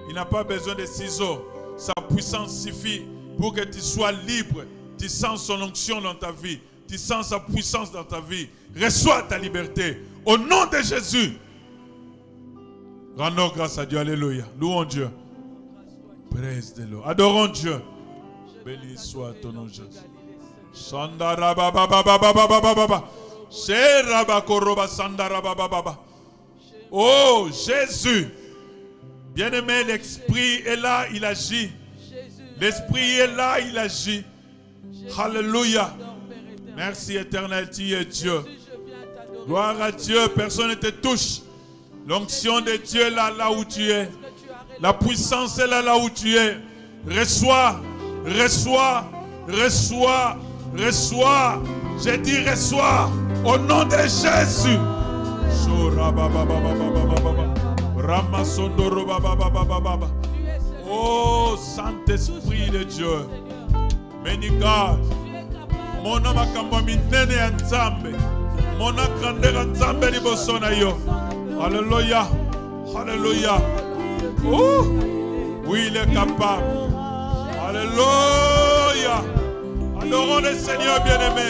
Il n'a pas besoin de ciseaux. Sa puissance suffit pour que tu sois libre. Tu sens son onction dans ta vie. Tu sens sa puissance dans ta vie. Reçois ta liberté. Au nom de Jésus. Rendons grâce à Dieu. Alléluia. Louons Dieu. Praise the Lord. Adorons Dieu. Béni soit ton nom, Jésus. Oh Jésus. Bien-aimé, l'Esprit est là, il agit. L'Esprit est là, il agit. Alléluia. Merci éternel, tu es Dieu. Gloire à Dieu, personne ne te touche. L'onction de Dieu est là, là où tu es. La puissance est là, là où tu es. Reçois, reçois, reçois, reçois. J'ai dit reçois au nom de Jésus. Oh Saint-Esprit de Dieu. Many God. Mona makambo minene ya Nzambe. Mona grandeur ya Nzambe liboso na yo. Alléluia. Alléluia. Oh, oui, il est capable. Alléluia. Adorons le Seigneur bien-aimé.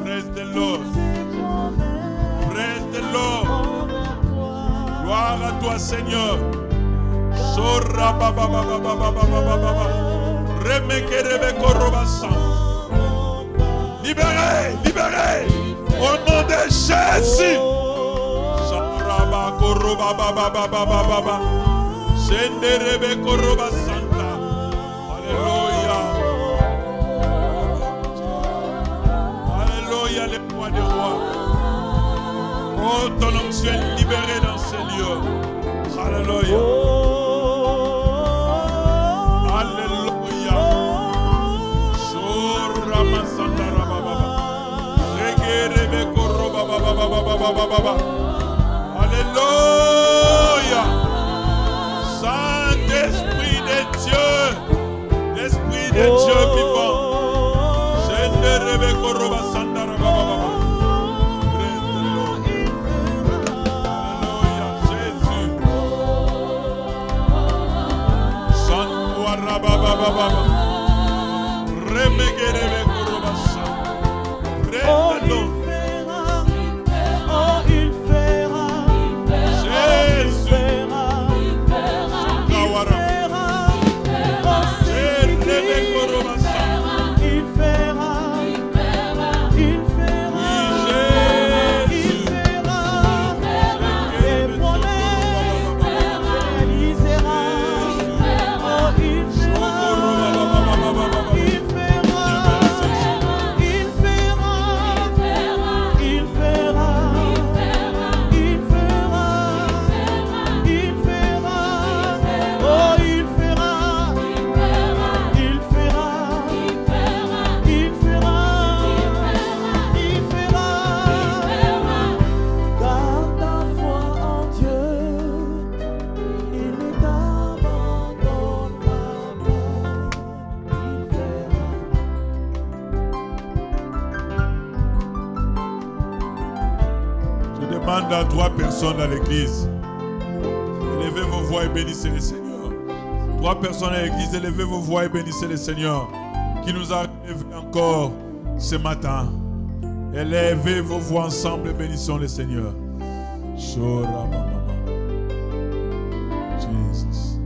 Praise the Lord. Praise the Lord. Gloire à toi, Seigneur. Sora baba baba baba baba baba. Remekerebe korobasan. Libérez, libérez. Au nom de Jésus. Sora baba koroba baba baba baba. Senderebe korobasanta. Alléluia. Alléluia, les rois des rois. Oh, ton onction est libéré dans ces lieux. Alléluia. Alléluia. Shorama Santara Baba. Regerebe Koroba Baba. Alléluia. Saint-Esprit de Dieu. L'Esprit de Dieu vivant. Shenderebe Koroba Santara Baba. Baba Remegerebe Korobasa. Oh, il fera. Jésus. Il demande à 3 personnes dans l'église. Élevez vos voix et bénissez le Seigneur. 3 personnes à l'église, élevez vos voix et bénissez le Seigneur qui nous a élevés encore ce matin. Élevez vos voix ensemble et bénissons le Seigneur. Shora mama. Jesus.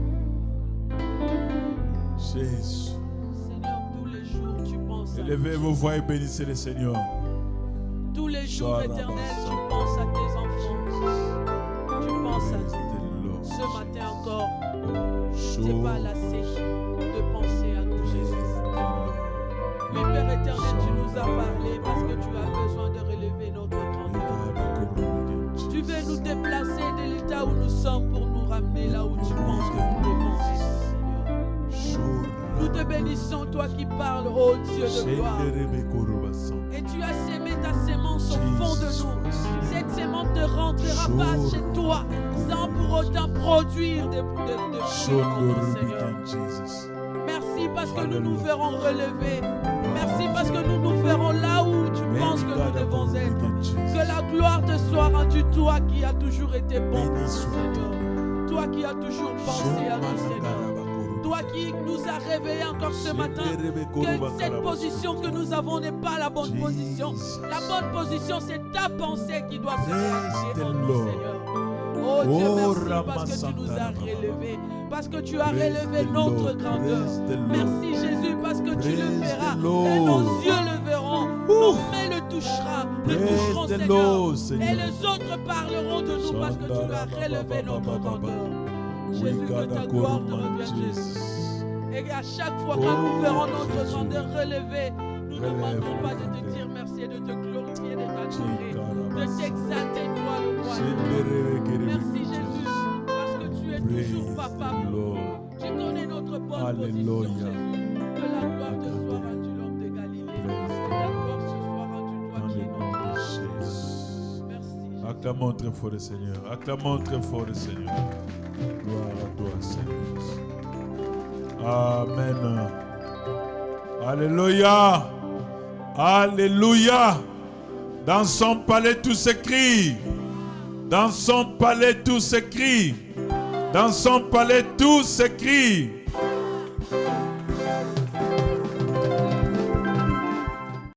Jésus. Seigneur, tous les jours, tu penses à Élevez vos voix et bénissez le Seigneur. tous les jours, éternel, tu penses à tes enfants. Tu penses à ce matin encore. Tu n'es pas lassé de penser à nous, Jésus. Oui, Père éternel, tu nous as parlé parce que tu as besoin de relever notre grandeur. Tu veux nous déplacer de l'état où nous sommes pour nous ramener là où tu penses que nous devons être, Seigneur. Nous te bénissons, toi qui parles, ô Dieu de gloire. Et tu as sémé ta sémence au fond de nous. Cette sémence ne rentrera pas chez toi sans pour autant produire de fruits, Seigneur. Merci parce que nous nous ferons relever. Merci parce que nous nous ferons là où tu penses que nous devons être. Que la gloire te soit rendue, toi qui as toujours été bon pour nous, Seigneur. Toi qui as toujours pensé à nous, Seigneur. Toi qui nous as réveillés encore ce matin, que cette position que nous avons n'est pas la bonne position. La bonne position, c'est ta pensée qui doit se réaliser en nous, Seigneur. Oh Dieu, merci parce que tu nous as relevés, parce que tu as relevé notre grandeur. Merci Jésus parce que tu le feras et nos yeux le verront, nos mains le toucheront, Seigneur. Et les autres parleront de nous parce que tu as relevé notre grandeur. Jésus, que ta gloire te revienne, Jésus. Et à chaque fois que nous verrons notre grandeur relevée, nous ne manquerons pas de te dire merci et de te glorifier, de t'adorer, de t'exalter, toi le roi. Merci Jésus, parce que tu es toujours papa. Tu connais notre bonne position, Jésus. Que la gloire te soit rendue, l'homme de Galilée. Que la gloire te soit rendue, toi qui es notre Jésus. Merci. Acclamons très fort le Seigneur. Acclamons très fort le Seigneur. Gloire à toi, Seigneur. Amen. Alléluia. Alléluia. Dans son palais, tout s'écrit. Dans son palais, tout s'écrit. Dans son palais, tout s'écrit.